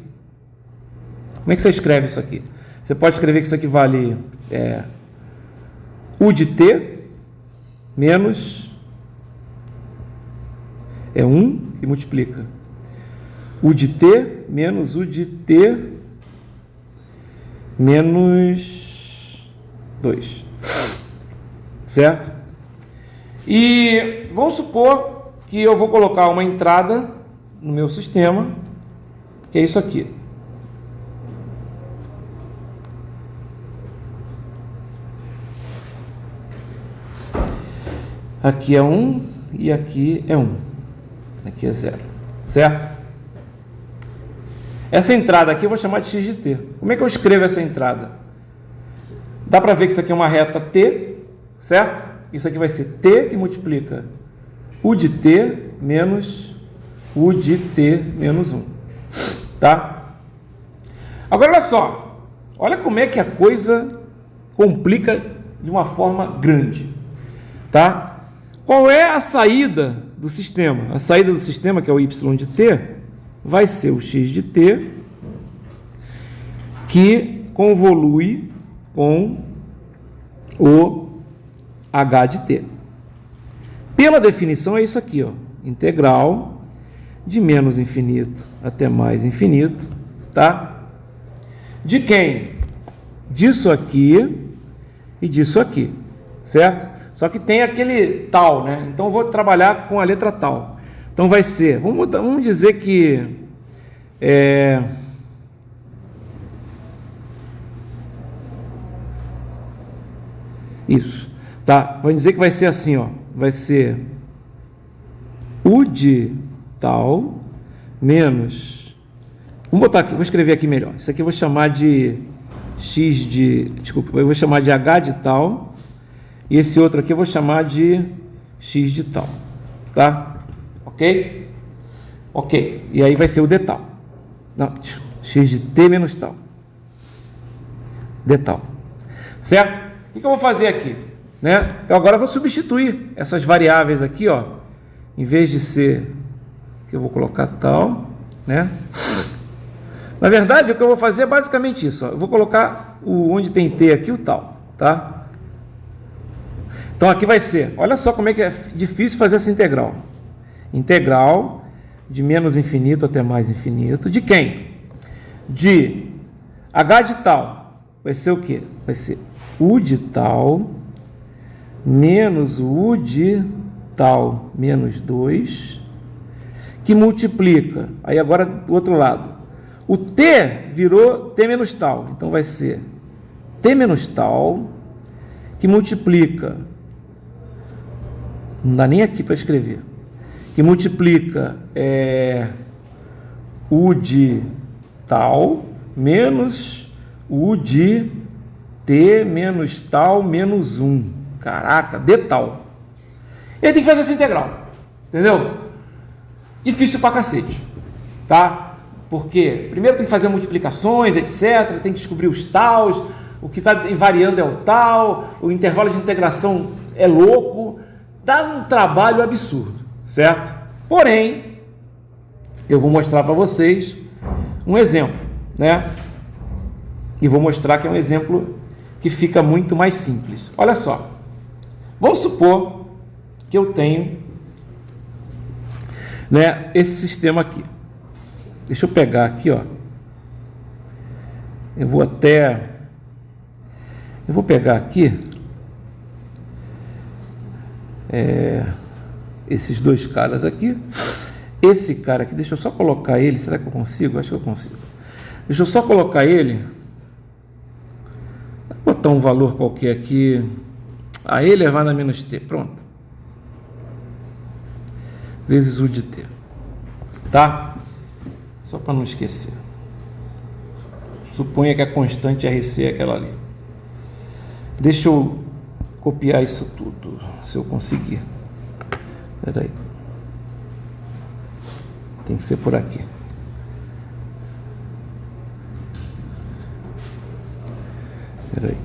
Como é que você escreve isso aqui? Você pode escrever que isso aqui vale U de T menos 1 que multiplica U de T menos U de T menos 2. Certo? E vamos supor que eu vou colocar uma entrada no meu sistema, que é isso aqui. Aqui é 1 e aqui é 1. Aqui é 0. Certo? Essa entrada aqui eu vou chamar de x de t. Como é que eu escrevo essa entrada? Dá para ver que isso aqui é uma reta t, certo? Isso aqui vai ser t que multiplica u de t menos u de t menos 1. Tá? Agora olha só. Olha como é que a coisa complica de uma forma grande. Tá? Qual é a saída do sistema? A saída do sistema, que é o y de t, vai ser o x de t, que convolui com o h de t. Pela definição é isso aqui, ó, integral de menos infinito até mais infinito, tá? De quem? Disso aqui e disso aqui, certo? Só que tem aquele tal, né? Então eu vou trabalhar com a letra tal. Então vai ser, vamos dizer que isso, tá? Vamos dizer que vai ser assim, ó. Vai ser u de tal menos, vamos botar aqui, vou escrever aqui melhor. Isso aqui eu vou chamar de x de, desculpa, eu vou chamar de h de tal. E esse outro aqui eu vou chamar de x de tal, tá? Ok? Ok. E aí vai ser o d tal. Não, x de t menos tal. D tal. Certo? O que eu vou fazer aqui? Né? Eu agora vou substituir essas variáveis aqui, ó. Em vez de ser, que eu vou colocar tal, né? Na verdade, o que eu vou fazer é basicamente isso, ó. Eu vou colocar onde tem t aqui, o tal, tá? Então aqui vai ser, olha só como é que é difícil fazer essa integral. Integral de menos infinito até mais infinito. De quem? De h de tal. Vai ser o quê? Vai ser u de tal menos u de tal menos 2, que multiplica. Aí agora do outro lado. O t virou t menos tal. Então vai ser t menos tal, que multiplica... Não dá nem aqui para escrever. Que multiplica u de tal menos u de t menos tal menos 1. Caraca, d tal. E aí tem que fazer essa integral. Entendeu? Difícil pra cacete. Tá? Porque primeiro tem que fazer multiplicações, etc. Tem que descobrir os taus. O que está invariando é o tal. O intervalo de integração é louco. Dá um trabalho absurdo, certo? Porém, eu vou mostrar para vocês um exemplo, né? E vou mostrar que é um exemplo que fica muito mais simples. Olha só. Vamos supor que eu tenho, né, esse sistema aqui. Deixa eu pegar aqui, ó. Eu vou pegar aqui esses dois caras aqui. Esse cara aqui, deixa eu só colocar ele. Será que eu consigo? Acho que eu consigo. Deixa eu só colocar ele. Vou botar um valor qualquer aqui. A e elevado a menos t. Pronto. Vezes u de t. Tá? Só para não esquecer. Suponha que a constante RC é aquela ali. Deixa eu copiar isso tudo, se eu conseguir. Espera aí. Tem que ser por aqui. Espera aí.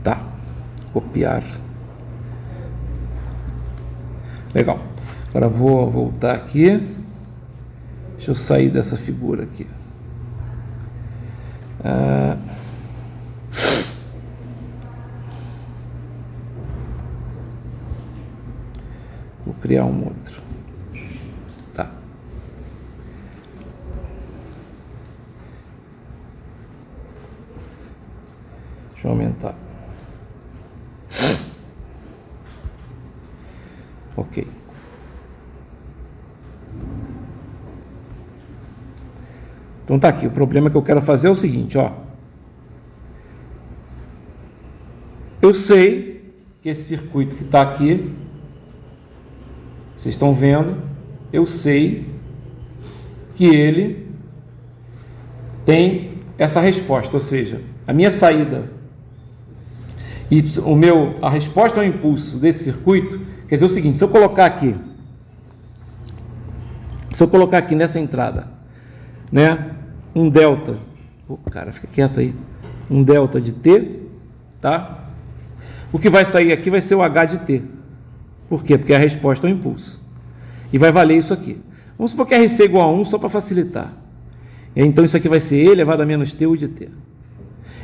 Tá. Copiar. Legal. Agora vou voltar aqui. Deixa eu sair dessa figura aqui. Vou criar um outro. Tá. Deixa eu aumentar. Ok. Então tá aqui, o problema que eu quero fazer é o seguinte, ó. Eu sei que esse circuito que está aqui, vocês estão vendo, eu sei que ele tem essa resposta, ou seja, a minha saída e a resposta ao impulso desse circuito, quer dizer o seguinte, se eu colocar aqui nessa entrada, né, um delta, cara, fica quieto aí, um delta de T, tá? O que vai sair aqui vai ser o H de T. Por quê? Porque é a resposta ao impulso. E vai valer isso aqui. Vamos supor que RC igual a 1 só para facilitar. E então isso aqui vai ser E elevado a menos T U de T.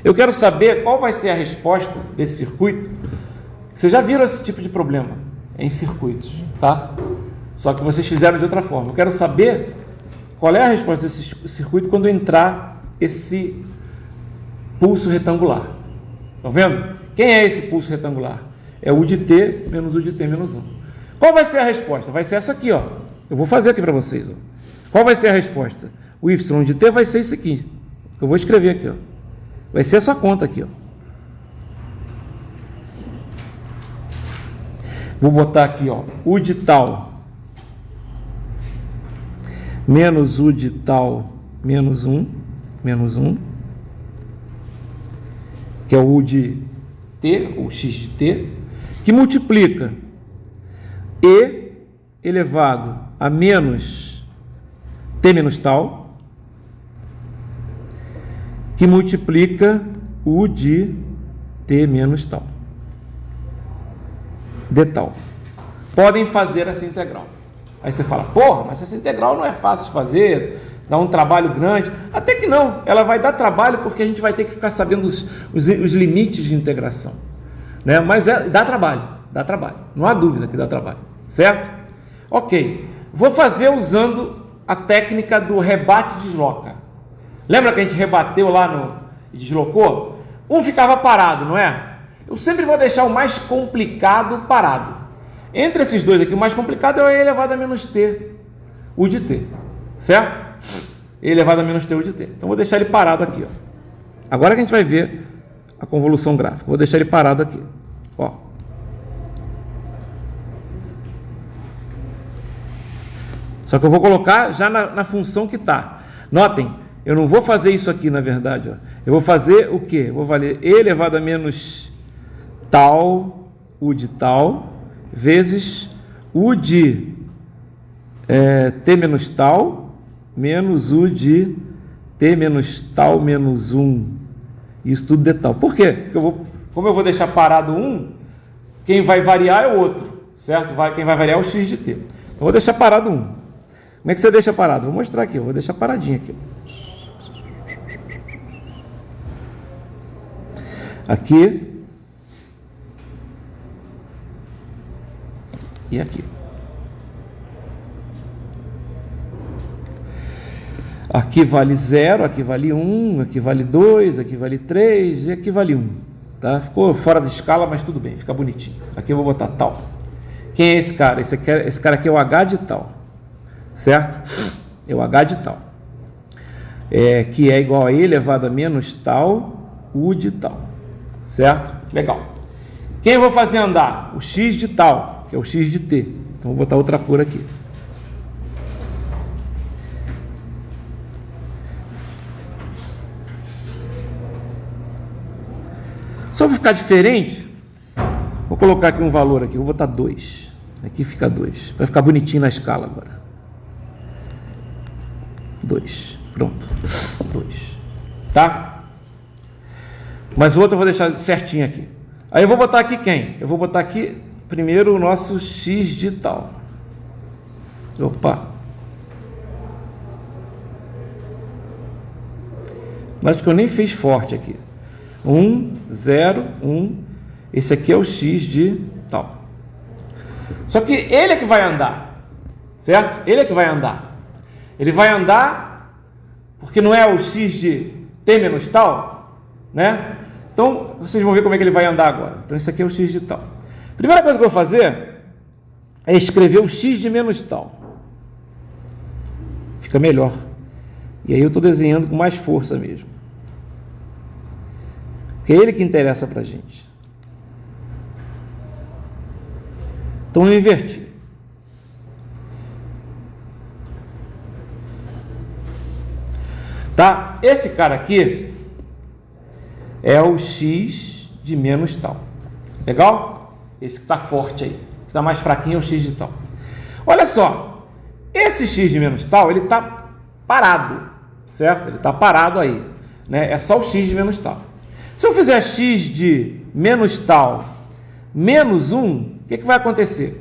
Eu quero saber qual vai ser a resposta desse circuito. Vocês já viram esse tipo de problema em circuitos, tá? Só que vocês fizeram de outra forma. Eu quero saber qual é a resposta desse circuito quando entrar esse pulso retangular. Estão vendo? Quem é esse pulso retangular? É U de T menos U de T menos 1. Qual vai ser a resposta? Vai ser essa aqui, ó. Eu vou fazer aqui para vocês, ó. Qual vai ser a resposta? O Y de T vai ser isso aqui. Eu vou escrever aqui, ó. Vai ser essa conta aqui, ó. Vou botar aqui, ó. U de tal menos U de tal menos 1, que é o U de T, ou X de T, que multiplica E elevado a menos T menos tal, que multiplica U de T menos tal, de tal. Podem fazer essa integral. Aí você fala, porra, mas essa integral não é fácil de fazer, dá um trabalho grande. Até que não, ela vai dar trabalho porque a gente vai ter que ficar sabendo os limites de integração, né? Mas dá trabalho, não há dúvida que dá trabalho, certo? Ok, vou fazer usando a técnica do rebate-desloca. Lembra que a gente rebateu lá e deslocou? Um ficava parado, não é? Eu sempre vou deixar o mais complicado parado. Entre esses dois aqui, o mais complicado é o E elevado a menos T, U de T, certo? E elevado a menos T, U de T. Então, vou deixar ele parado aqui, ó. Agora que a gente vai ver a convolução gráfica. Vou deixar ele parado aqui, ó. Só que eu vou colocar já na função que está. Notem, eu não vou fazer isso aqui, na verdade, ó. Eu vou fazer o quê? Eu vou valer E elevado a menos tal, U de tal, vezes U de T menos tal, menos U de T menos tal menos 1. Isso tudo de tal. Por quê? Porque como eu vou deixar parado um, quem vai variar é o outro, certo? Quem vai variar é o X de T. Então, eu vou deixar parado um. Como é que você deixa parado? Vou mostrar aqui, eu vou deixar paradinho aqui. Aqui. E aqui. Aqui vale 0, aqui vale 1, aqui vale 2, aqui vale 3 e aqui vale 1. Tá? Ficou fora da escala, mas tudo bem, fica bonitinho. Aqui eu vou botar tal. Quem é esse cara? Esse cara aqui é o H de tal. Certo? É o H de tal. Que é igual a E elevado a menos tal, U de tal. Certo? Legal. Quem eu vou fazer andar? O X de tal, que é o X de T. Então, vou botar outra cor aqui. Só para ficar diferente, vou colocar aqui um valor aqui, vou botar 2. Aqui fica 2. Vai ficar bonitinho na escala agora. 2. Pronto. 2. Tá? Mas o outro eu vou deixar certinho aqui. Aí eu vou botar aqui quem? Eu vou botar aqui primeiro o nosso x de tal. Opa. Acho que eu nem fiz forte aqui. 1, 0, 1. Esse aqui é o x de tal. Só que ele é que vai andar. Certo? Ele é que vai andar. Ele vai andar porque não é o x de t menos tal, né? Então, vocês vão ver como é que ele vai andar agora. Então, esse aqui é o x de tal. Primeira coisa que eu vou fazer é escrever o x de menos tal. Fica melhor. E aí eu estou desenhando com mais força mesmo. Porque é ele que interessa para a gente. Então eu inverti. Tá? Esse cara aqui é o x de menos tal. Legal? Esse que está forte aí. Que está mais fraquinho é o x de tal. Olha só. Esse x de menos tal, ele está parado. Certo? Ele está parado aí. Né? É só o x de menos tal. Se eu fizer x de menos tal menos 1, o que vai acontecer?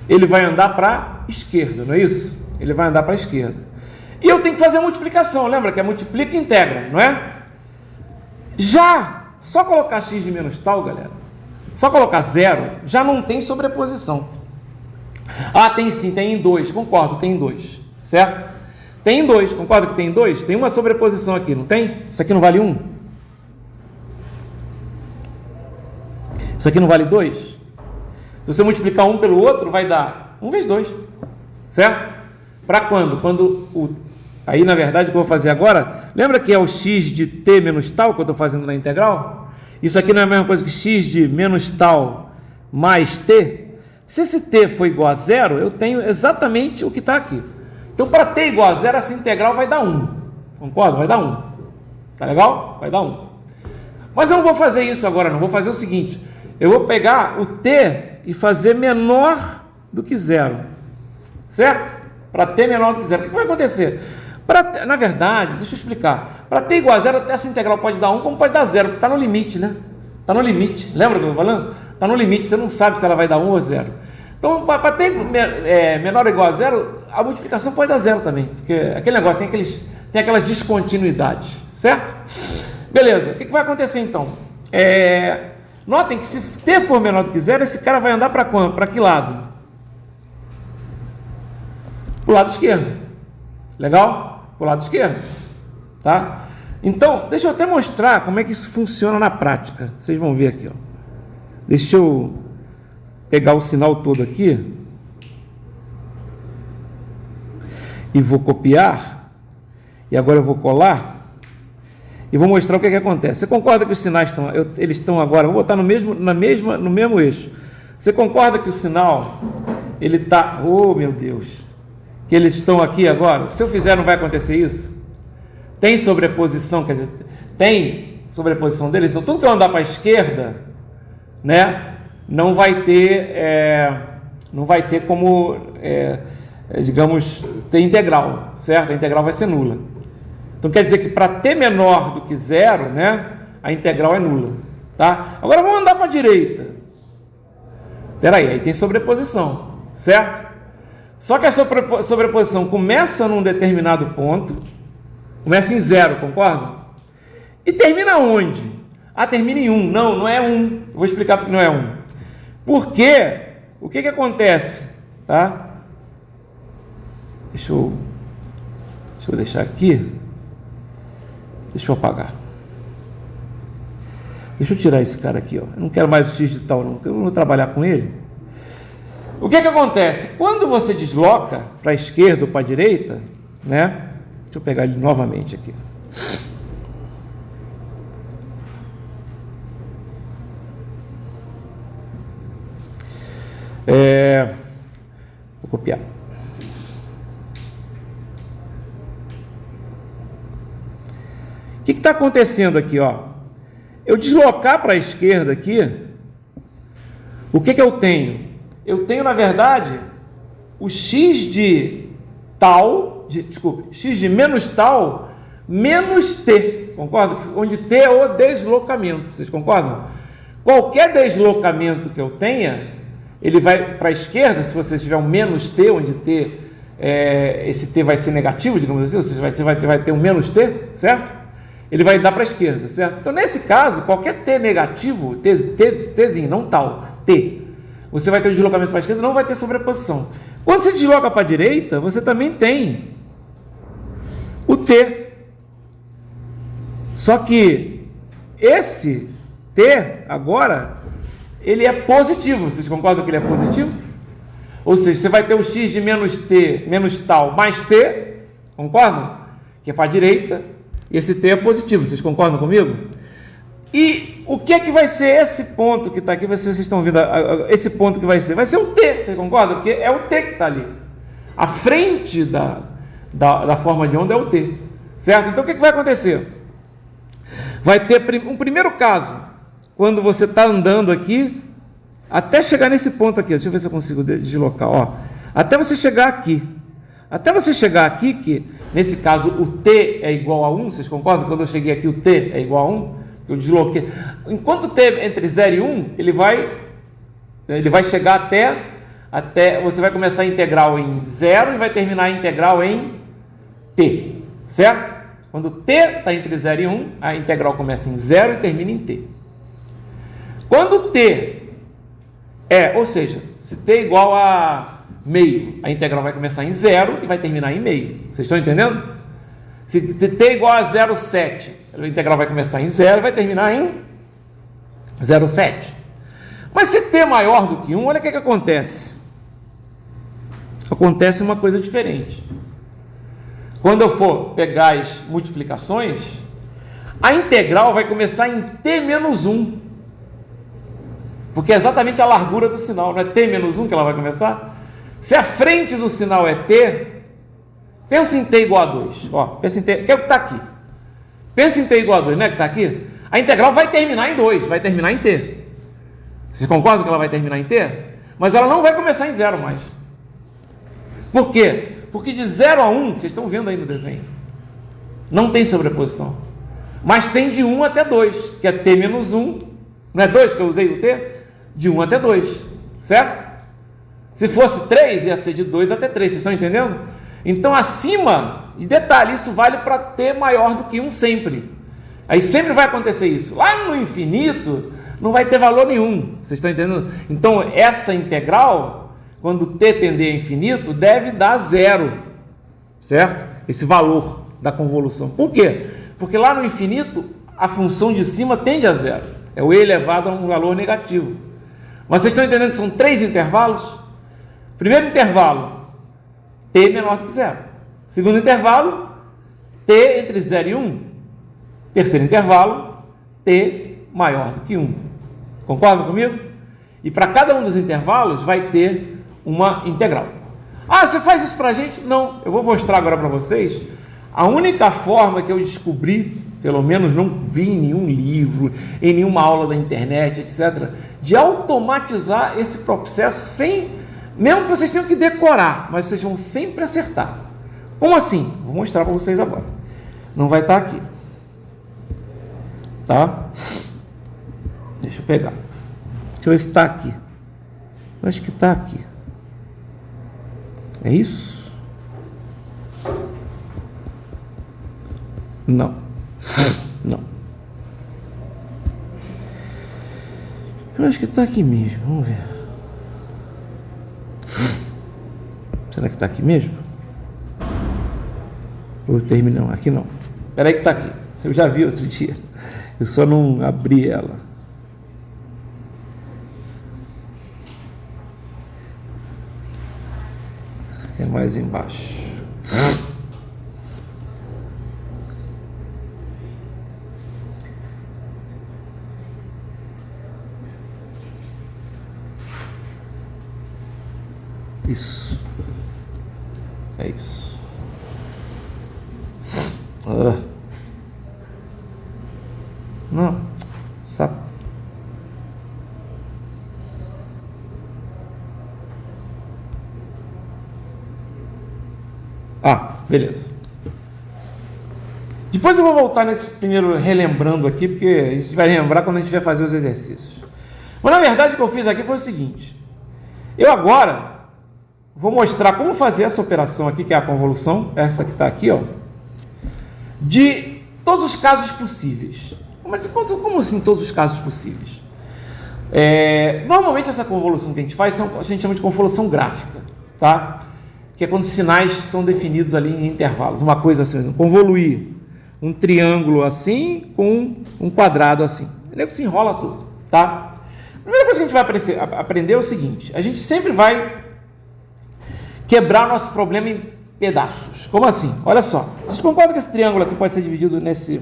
Ele vai andar para a esquerda, não é isso? Ele vai andar para a esquerda. E eu tenho que fazer a multiplicação. Lembra que é multiplica e integra, não é? Já, só colocar x de menos tal, galera, só colocar 0, já não tem sobreposição. Ah, tem sim, tem em 2, concordo, tem em 2, certo? Tem em 2, concorda que tem em 2? Tem uma sobreposição aqui, não tem? Isso aqui não vale 1? Isso aqui não vale 2? Se você multiplicar um pelo outro, vai dar 1 vezes 2, certo? Para quando? Quando o... Aí, na verdade, o que eu vou fazer agora, lembra que é o x de t menos tal que eu estou fazendo na integral? Isso aqui não é a mesma coisa que x de menos tal mais t? Se esse t for igual a 0, eu tenho exatamente o que está aqui. Então, para t igual a 0, essa integral vai dar 1. Concorda? Vai dar 1. Tá legal? Vai dar 1. Mas eu não vou fazer isso agora, não. Vou fazer o seguinte. Eu vou pegar o t e fazer menor do que 0. Certo? Para t menor do que 0. O que vai acontecer? Na verdade, deixa eu explicar. Para t igual a 0, essa integral pode dar 1, como pode dar 0, porque está no limite, né? Está no limite. Lembra que eu estou falando? Está no limite, você não sabe se ela vai dar 1 ou 0. Então, para t menor ou igual a 0, a multiplicação pode dar 0 também. Porque aquele negócio tem aquelas descontinuidades, certo? Beleza, o que vai acontecer então? Notem que se t for menor do que 0, esse cara vai andar para quanto? Para que lado? Para o lado esquerdo. Legal? Para o lado esquerdo. Tá? Então, deixa eu até mostrar como é que isso funciona na prática. Vocês vão ver aqui. Ó. Deixa eu pegar o sinal todo aqui. E vou copiar. E agora eu vou colar. E vou mostrar o que acontece. Você concorda que os sinais eles estão agora, vou botar no mesmo eixo. Você concorda que o sinal, ele está, oh meu Deus, que eles estão aqui agora? Se eu fizer, não vai acontecer isso? Tem sobreposição, quer dizer, tem sobreposição deles, então tudo que eu andar para a esquerda, né, não vai ter como, digamos, ter integral, certo? A integral vai ser nula. Então quer dizer que para t menor do que 0, né, a integral é nula, tá? Agora vamos andar para a direita. Espera aí tem sobreposição, certo? Só que a sobreposição começa num determinado ponto, começa em 0, concorda? E termina onde? Ah, termina em 1. Não é 1. Vou explicar porque não é 1. Porque o que acontece, tá? Deixa eu deixar aqui. Deixa eu apagar. Deixa eu tirar esse cara aqui, ó. Eu não quero mais o x de tal, não. Eu não vou trabalhar com ele. O que acontece? Quando você desloca para a esquerda ou para a direita, né? Deixa eu pegar ele novamente aqui. Vou copiar. O que está acontecendo aqui, ó? eu deslocar para a esquerda aqui, o que eu tenho? Eu tenho, na verdade, o x de tal, x de menos tal, menos t, concorda? Onde t é o deslocamento, vocês concordam? Qualquer deslocamento que eu tenha, ele vai para a esquerda, se você tiver um menos t, onde t, esse t vai ser negativo, digamos assim, ou seja, você vai ter um menos t, certo? Ele vai dar para a esquerda, certo? Então, nesse caso, qualquer t negativo, tzinho, não tal, t, você vai ter um deslocamento para a esquerda, não vai ter sobreposição. Quando você desloca para a direita, você também tem o t. Só que esse t, agora, ele é positivo. Vocês concordam que ele é positivo? Ou seja, você vai ter o x de menos t, menos tal, mais t, concordam? Que é para a direita, e esse t é positivo. Vocês concordam comigo? E o que é que vai ser esse ponto que está aqui? Vocês estão vendo esse ponto que vai ser? Vai ser o t, você concorda? Porque é o t que está ali. A frente da forma de onda é o t, certo? Então o que vai acontecer? Vai ter um primeiro caso, quando você está andando aqui, até chegar nesse ponto aqui, deixa eu ver se eu consigo deslocar, ó. Até você chegar aqui. Até você chegar aqui, que nesse caso o t é igual a 1, vocês concordam? Quando eu cheguei aqui o t é igual a 1, eu desloquei. Enquanto t entre 0 e 1, ele vai chegar até você vai começar a integral em 0 e vai terminar a integral em t, certo? Quando t está entre 0 e 1, a integral começa em 0 e termina em t. Quando t ou seja, se t é igual a meio, a integral vai começar em 0 e vai terminar em meio. Vocês estão entendendo? Se t é igual a 0,7, a integral vai começar em 0 e vai terminar em 0,7. Mas se t é maior do que 1, olha o que acontece. Acontece uma coisa diferente. Quando eu for pegar as multiplicações, a integral vai começar em t menos 1. Porque é exatamente a largura do sinal, não é t menos 1 que ela vai começar? Se a frente do sinal é t, pensa em t igual a 2. Ó, pensa em t, que é o que está aqui. Pensa em t igual a 2, não é que está aqui? A integral vai terminar em 2, vai terminar em t. Vocês concordam que ela vai terminar em t? Mas ela não vai começar em 0 mais. Por quê? Porque de 0 a 1, vocês estão vendo aí no desenho, não tem sobreposição. Mas tem de 1 até 2, que é t menos 1. Não é 2 que eu usei o t? De 1 até 2, certo? Se fosse 3, ia ser de 2 até 3, vocês estão entendendo? Então, acima, e detalhe, isso vale para t maior do que 1 sempre. Aí sempre vai acontecer isso. Lá no infinito, não vai ter valor nenhum, vocês estão entendendo? Então, essa integral, quando t tender a infinito, deve dar 0, certo? Esse valor da convolução. Por quê? Porque lá no infinito, a função de cima tende a 0. É o e elevado a um valor negativo. Mas vocês estão entendendo que são 3 intervalos? Primeiro intervalo, t menor do que 0. Segundo intervalo, t entre 0 e 1. Terceiro intervalo, t maior do que 1. Concordam comigo? E para cada um dos intervalos vai ter uma integral. Ah, você faz isso para a gente? Não, eu vou mostrar agora para vocês a única forma que eu descobri, pelo menos não vi em nenhum livro, em nenhuma aula da internet, etc., de automatizar esse processo mesmo que vocês tenham que decorar, mas vocês vão sempre acertar. Como assim? Vou mostrar para vocês agora. Não vai estar aqui. Tá? Deixa eu pegar. Deixa eu ver se está aqui. Eu acho que está aqui. É isso? Não. Não. Eu acho que está aqui mesmo. Vamos ver. Será que está aqui mesmo? Ou termino? Não, aqui não. Espera aí que está aqui. Eu já vi outro dia. Eu só não abri ela. É mais embaixo. Isso. É isso. Não. Beleza. Depois eu vou voltar nesse primeiro relembrando aqui, porque a gente vai lembrar quando a gente vai fazer os exercícios. Mas na verdade o que eu fiz aqui foi o seguinte. Eu agora vou mostrar como fazer essa operação aqui, que é a convolução, essa que está aqui, ó, de todos os casos possíveis. Mas como assim todos os casos possíveis? Normalmente essa convolução que a gente faz, a gente chama de convolução gráfica, tá? Que é quando os sinais são definidos ali em intervalos. Uma coisa assim, convoluir um triângulo assim com um quadrado assim. Entendeu? Que se enrola tudo, tá? A primeira coisa que a gente vai aprender é o seguinte: a gente sempre vai quebrar nosso problema em pedaços. Como assim? Olha só. Vocês concordam que esse triângulo aqui pode ser dividido nesse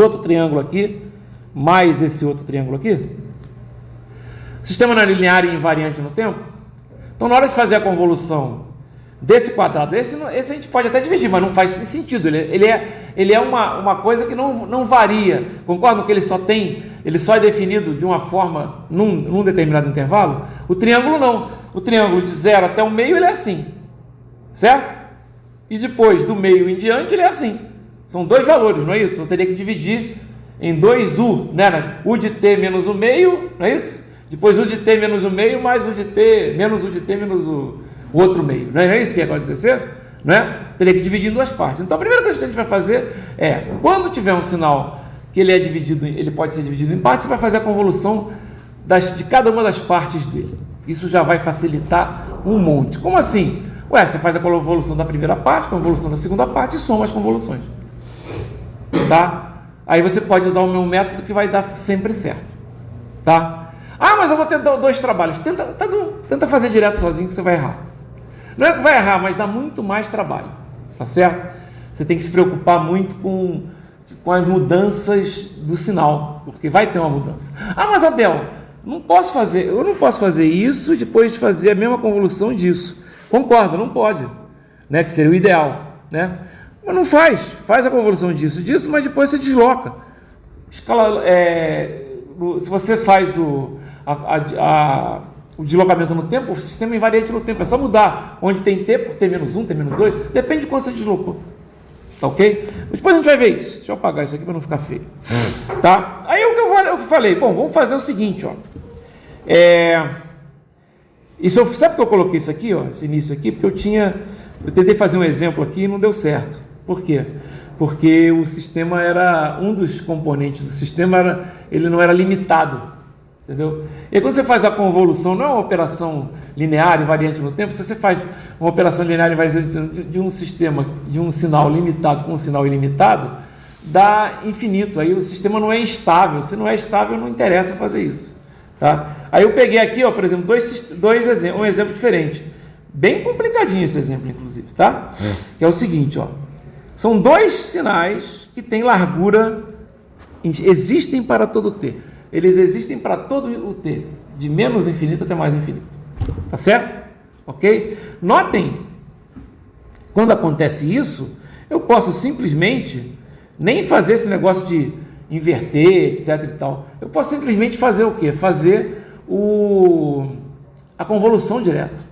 outro triângulo aqui, mais esse outro triângulo aqui? O sistema não é linear e invariante no tempo? Então, na hora de fazer a convolução desse quadrado, esse a gente pode até dividir, mas não faz sentido. Ele é uma coisa que não varia. Concordam que ele só é definido de uma forma num determinado intervalo? O triângulo não. O triângulo de 0 até o meio ele é assim, certo? E depois do meio em diante ele é assim. São dois valores, não é isso? Eu teria que dividir em 2u, né? U de t menos o meio, não é isso? Depois u de t menos o meio mais u de t menos o outro meio. Não é isso que ia acontecer? Não é? Teria que dividir em duas partes. Então a primeira coisa que a gente vai fazer é, quando tiver um sinal que ele pode ser dividido em partes, você vai fazer a convolução de cada uma das partes dele. Isso já vai facilitar um monte. Como assim? Você faz a convolução da primeira parte, a convolução da segunda parte e soma as convoluções. Tá? Aí você pode usar o meu método que vai dar sempre certo. Tá? Mas eu vou ter dois trabalhos. Tenta fazer direto sozinho que você vai errar. Não é que vai errar, mas dá muito mais trabalho. Tá certo? Você tem que se preocupar muito com as mudanças do sinal, porque vai ter uma mudança. Mas Abel, eu não posso fazer isso e depois fazer a mesma convolução disso. Concordo, não pode, né? Que seria o ideal, né? Mas não faz a convolução disso, mas depois você desloca. Se você faz o deslocamento no tempo, o sistema é invariante no tempo, é só mudar onde tem t por t menos 1, t menos 2, depende de quanto você deslocou. Tá ok? Mas depois a gente vai ver isso. Deixa eu apagar isso aqui para não ficar feio. Tá? Aí o que eu falei, vamos fazer o seguinte, ó. Sabe por que eu coloquei isso aqui, ó, esse início aqui? Porque eu tentei fazer um exemplo aqui e não deu certo. Por quê? Porque o sistema um dos componentes do sistema ele não era limitado. Entendeu? E quando você faz a convolução, não é uma operação linear invariante no tempo, se você faz uma operação linear invariante de um sistema, de um sinal limitado com um sinal ilimitado, dá infinito. Aí o sistema não é estável. Se não é estável, não interessa fazer isso. Tá? Aí eu peguei aqui, ó, por exemplo, um exemplo diferente. Bem complicadinho esse exemplo, inclusive, tá? Que é o seguinte, ó. São dois sinais que têm largura, existem para todo t. Eles existem para todo o t, de menos infinito até mais infinito. Tá certo? Ok? Notem, quando acontece isso, eu posso simplesmente nem fazer esse negócio de inverter, etc e tal. Eu posso simplesmente fazer o quê? Fazer a convolução direto.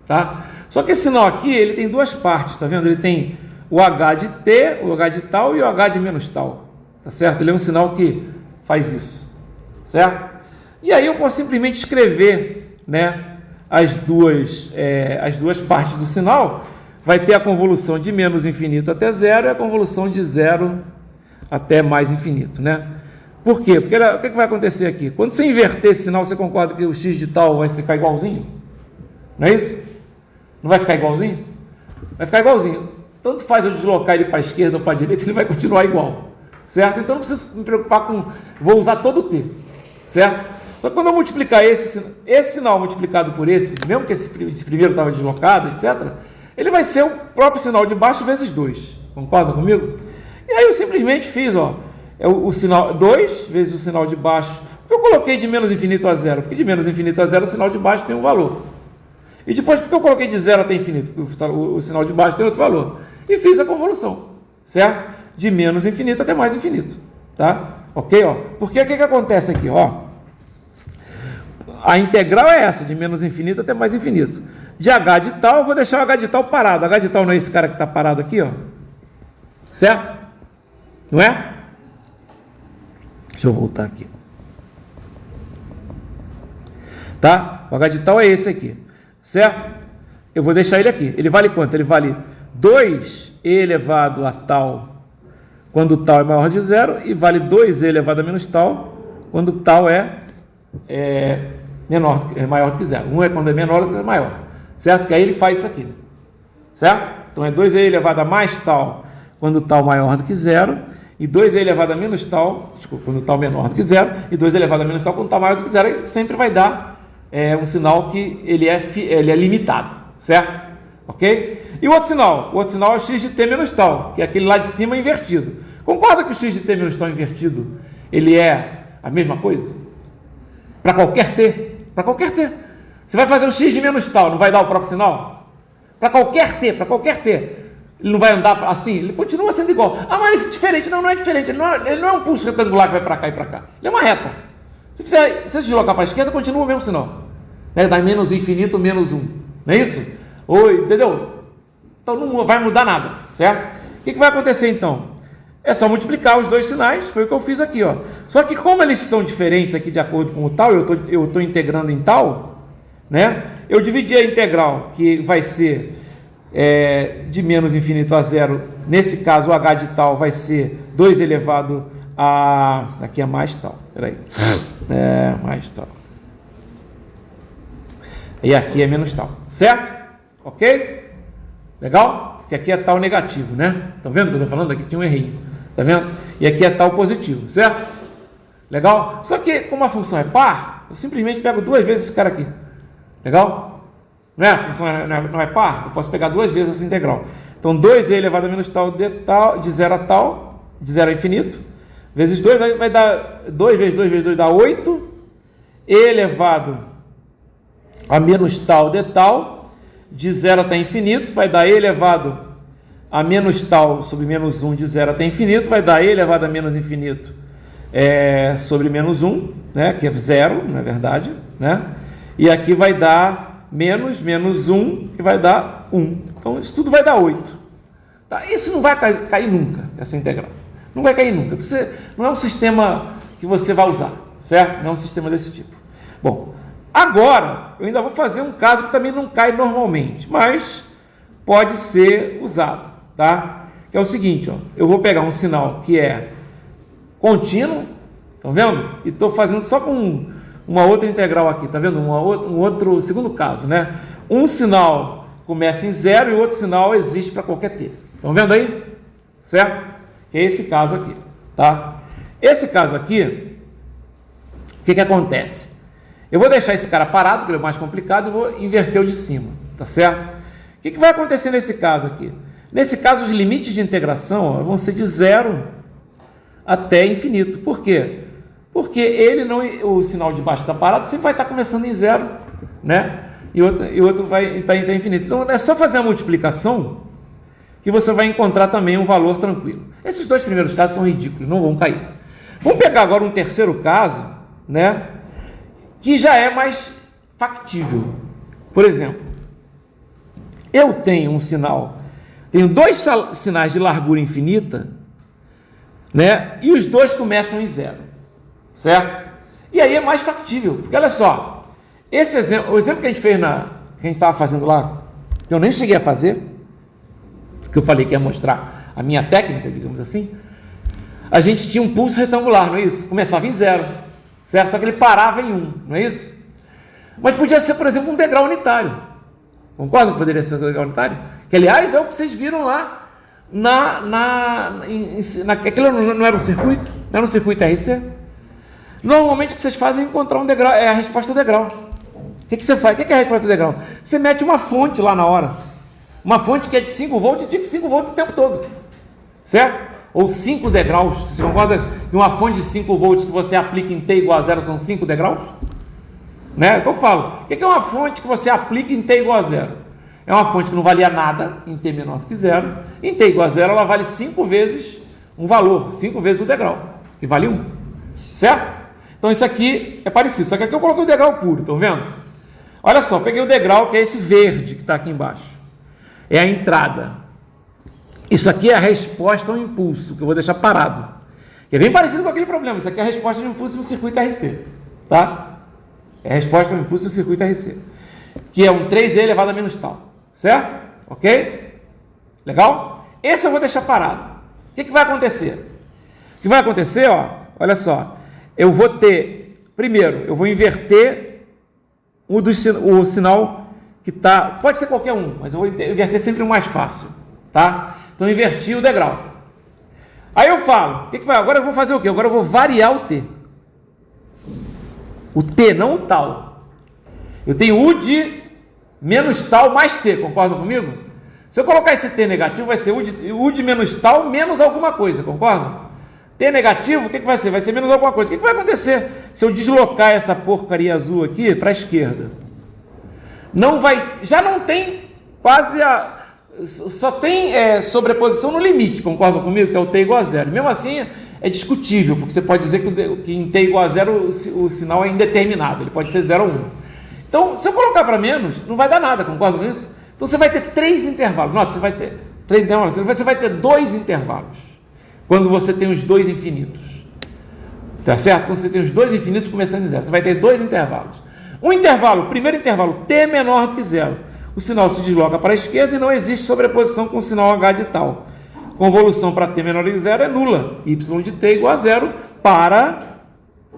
Tá? Só que esse sinal aqui, ele tem duas partes, tá vendo? Ele tem o h de t, o h de tal e o h de menos tal. Tá certo? Ele é um sinal que faz isso. Certo? E aí eu posso simplesmente escrever, né, as duas partes do sinal. Vai ter a convolução de menos infinito até zero e a convolução de zero até mais infinito, né? Por quê? Porque o que vai acontecer aqui? Quando você inverter esse sinal, você concorda que o x de tal vai ficar igualzinho? Não é isso? Não vai ficar igualzinho? Vai ficar igualzinho. Tanto faz eu deslocar ele para a esquerda ou para a direita, ele vai continuar igual. Certo? Então não preciso me preocupar com... Vou usar todo o t. Certo? Só que quando eu multiplicar esse sinal multiplicado por esse, mesmo que esse primeiro estava deslocado, etc., ele vai ser o próprio sinal de baixo vezes 2. Concorda comigo? E aí eu simplesmente fiz, ó, o sinal 2 vezes o sinal de baixo. Por que eu coloquei de menos infinito a zero? Porque de menos infinito a zero o sinal de baixo tem um valor. E depois, por que eu coloquei de zero até infinito? Porque o sinal de baixo tem outro valor. E fiz a convolução, certo? De menos infinito até mais infinito. Tá? Ok? Ó. Porque o que acontece aqui? Ó? a integral é essa, de menos infinito até mais infinito. De h de tal, eu vou deixar o h de tal parado. H de tal não é esse cara que está parado aqui, ó. Certo? Não é? Deixa eu voltar aqui. Tá? O h de tal é esse aqui. Certo? Eu vou deixar ele aqui. Ele vale quanto? Ele vale 2e elevado a tal quando tal é maior de zero, e vale 2e elevado a menos tal quando tal é maior do que zero. Um é quando é menor, outro é maior. Certo? Que aí ele faz isso aqui. Certo? Então é 2e elevado a mais tal quando tal maior do que zero, e 2e elevado a menos tal, desculpa, quando tal menor do que zero, e 2e elevado a menos tal quando tal maior do que zero. Aí sempre vai dar um sinal que ele é limitado. Certo? Ok? E o outro sinal? O outro sinal é o x de t menos tal, que é aquele lá de cima invertido. Concorda que o x de t menos tal invertido, ele é a mesma coisa? Para qualquer t? Para qualquer t. Você vai fazer um x de menos tal, não vai dar o próprio sinal? Para qualquer t, ele não vai andar assim? Ele continua sendo igual. Ah, mas ele é diferente. Não é diferente. Ele não é um pulso retangular que vai para cá e para cá. Ele é uma reta. Se você deslocar para a esquerda, continua o mesmo sinal. Dá menos infinito, menos 1. Não é isso? Entendeu? Então não vai mudar nada, certo? O que vai acontecer então? É só multiplicar os dois sinais, foi o que eu fiz aqui, ó. Só que como eles são diferentes aqui de acordo com o tal, eu estou integrando em tal, né? Eu dividi a integral, que vai ser de menos infinito a zero. Nesse caso, o h de tal vai ser 2 elevado a... Aqui é mais tal, peraí. Mais tal. E aqui é menos tal, certo? Ok? Legal? Que aqui é tal negativo, né? Estão vendo o que eu estou falando? Aqui tinha um errinho. Tá vendo? E aqui é tal positivo, certo? Legal? Só que, como a função é par, eu simplesmente pego duas vezes esse cara aqui. Legal? Não é? A função não é par? Eu posso pegar duas vezes essa integral. Então, 2e elevado a menos tal, de 0 a tal, de 0 a infinito, vezes 2, vai dar 2 vezes 2 vezes 2 dá 8, e elevado a menos tal de tal, de 0 até infinito, vai dar e elevado a menos tal sobre menos 1 de 0 até infinito, vai dar e elevado a menos infinito sobre menos 1, né, que é 0, na verdade, né? E aqui vai dar menos 1, que vai dar 1. Então, isso tudo vai dar 8. Tá? Isso não vai cair nunca, essa integral. Não vai cair nunca, porque não é um sistema que você vai usar, certo? Não é um sistema desse tipo. Bom, agora, eu ainda vou fazer um caso que também não cai normalmente, mas pode ser usado. Tá? Que é o seguinte, ó, eu vou pegar um sinal que é contínuo, estão vendo? E estou fazendo só com uma outra integral aqui, tá vendo? Um outro segundo caso, né? Um sinal começa em 0 e o outro sinal existe para qualquer t. Estão vendo aí? Certo? Que é esse caso aqui, tá? Esse caso aqui, o que acontece? Eu vou deixar esse cara parado, que ele é mais complicado, e vou inverter o de cima, tá certo? O que vai acontecer nesse caso aqui? Nesse caso, os limites de integração vão ser de 0 até infinito. Por quê? Porque o sinal de baixo está parado, sempre vai estar começando em 0, né? E outro vai estar em infinito. Então, é só fazer a multiplicação que você vai encontrar também um valor tranquilo. Esses dois primeiros casos são ridículos, não vão cair. Vamos pegar agora um terceiro caso, né? Que já é mais factível. Por exemplo, eu tenho um sinal... Tenho dois sinais de largura infinita, né? E os dois começam em 0, certo? E aí é mais factível, porque olha só, esse exemplo, o exemplo que a gente fez que a gente estava fazendo lá, que eu nem cheguei a fazer, porque eu falei que ia mostrar a minha técnica, digamos assim, a gente tinha um pulso retangular, não é isso? Começava em 0, certo? Só que ele parava em 1, não é isso? Mas podia ser, por exemplo, um degrau unitário. Concorda que poderia ser um degrau unitário? Que, aliás, é o que vocês viram lá aquilo não era um circuito? Não era um circuito RC? Normalmente o que vocês fazem é encontrar um degrau, é a resposta do degrau. O que você faz? O que é a resposta do degrau? Você mete uma fonte lá na hora. Uma fonte que é de 5 volts e fica 5 volts o tempo todo. Certo? Ou 5 degraus. Você concorda que uma fonte de 5 volts que você aplica em T igual a 0 são 5 degraus? Né? É o que eu falo. O que é uma fonte que você aplica em T igual a 0? É uma fonte que não valia nada em T menor do que 0. Em T igual a 0, ela vale 5 vezes um valor, 5 vezes o degrau, que vale 1. Certo? Então isso aqui é parecido, só que aqui eu coloquei o degrau puro, estão vendo? Olha só, peguei o degrau que é esse verde que está aqui embaixo. É a entrada. Isso aqui é a resposta ao impulso, que eu vou deixar parado. Que é bem parecido com aquele problema. Isso aqui é a resposta ao impulso no circuito RC. Tá? É a resposta ao impulso no circuito RC. Que é um 3e elevado a menos tal. Certo? Ok? Legal? Esse eu vou deixar parado. O que vai acontecer? O que vai acontecer, ó, olha só. Eu vou ter, primeiro, eu vou inverter o sinal que está, pode ser qualquer um, mas eu vou inverter sempre o mais fácil, tá? Então, inverti o degrau. Aí eu falo, o que vai? Agora eu vou fazer o quê? Agora eu vou variar o T. O T, não o tal. Eu tenho U de menos tal mais T, concordam comigo? Se eu colocar esse T negativo, vai ser U de menos tal menos alguma coisa, concordam? T negativo, o que vai ser? Vai ser menos alguma coisa. O que vai acontecer se eu deslocar essa porcaria azul aqui para a esquerda? Não vai, já não tem quase só tem sobreposição no limite, concordam comigo? Que é o T igual a zero. Mesmo assim, é discutível, porque você pode dizer que em T igual a zero o sinal é indeterminado, ele pode ser 0 ou 1. Então, se eu colocar para menos, não vai dar nada, concordam com isso? Então, você vai ter 3 intervalos. Nota, você vai ter 3 intervalos. Você vai ter 2 intervalos. Quando você tem os dois infinitos. Tá certo? Quando você tem os dois infinitos começando em zero. Você vai ter 2 intervalos. Um intervalo, o primeiro intervalo, T menor do que zero. O sinal se desloca para a esquerda e não existe sobreposição com o sinal H de tal. Convolução para T menor do que zero é nula. Y de T igual a zero para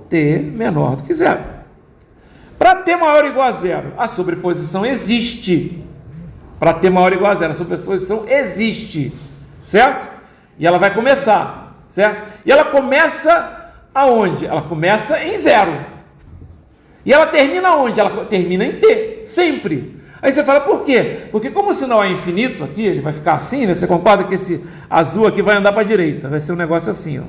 T menor do que zero. Para T maior ou igual a zero, a sobreposição existe. Para T maior ou igual a zero, a sobreposição existe. Certo? E ela vai começar, certo? E ela começa aonde? Ela começa em zero. E ela termina onde? Ela termina em T, sempre. Aí você fala, por quê? Porque como o sinal é infinito aqui, ele vai ficar assim, né? Você concorda que esse azul aqui vai andar para a direita? Vai ser um negócio assim, ó.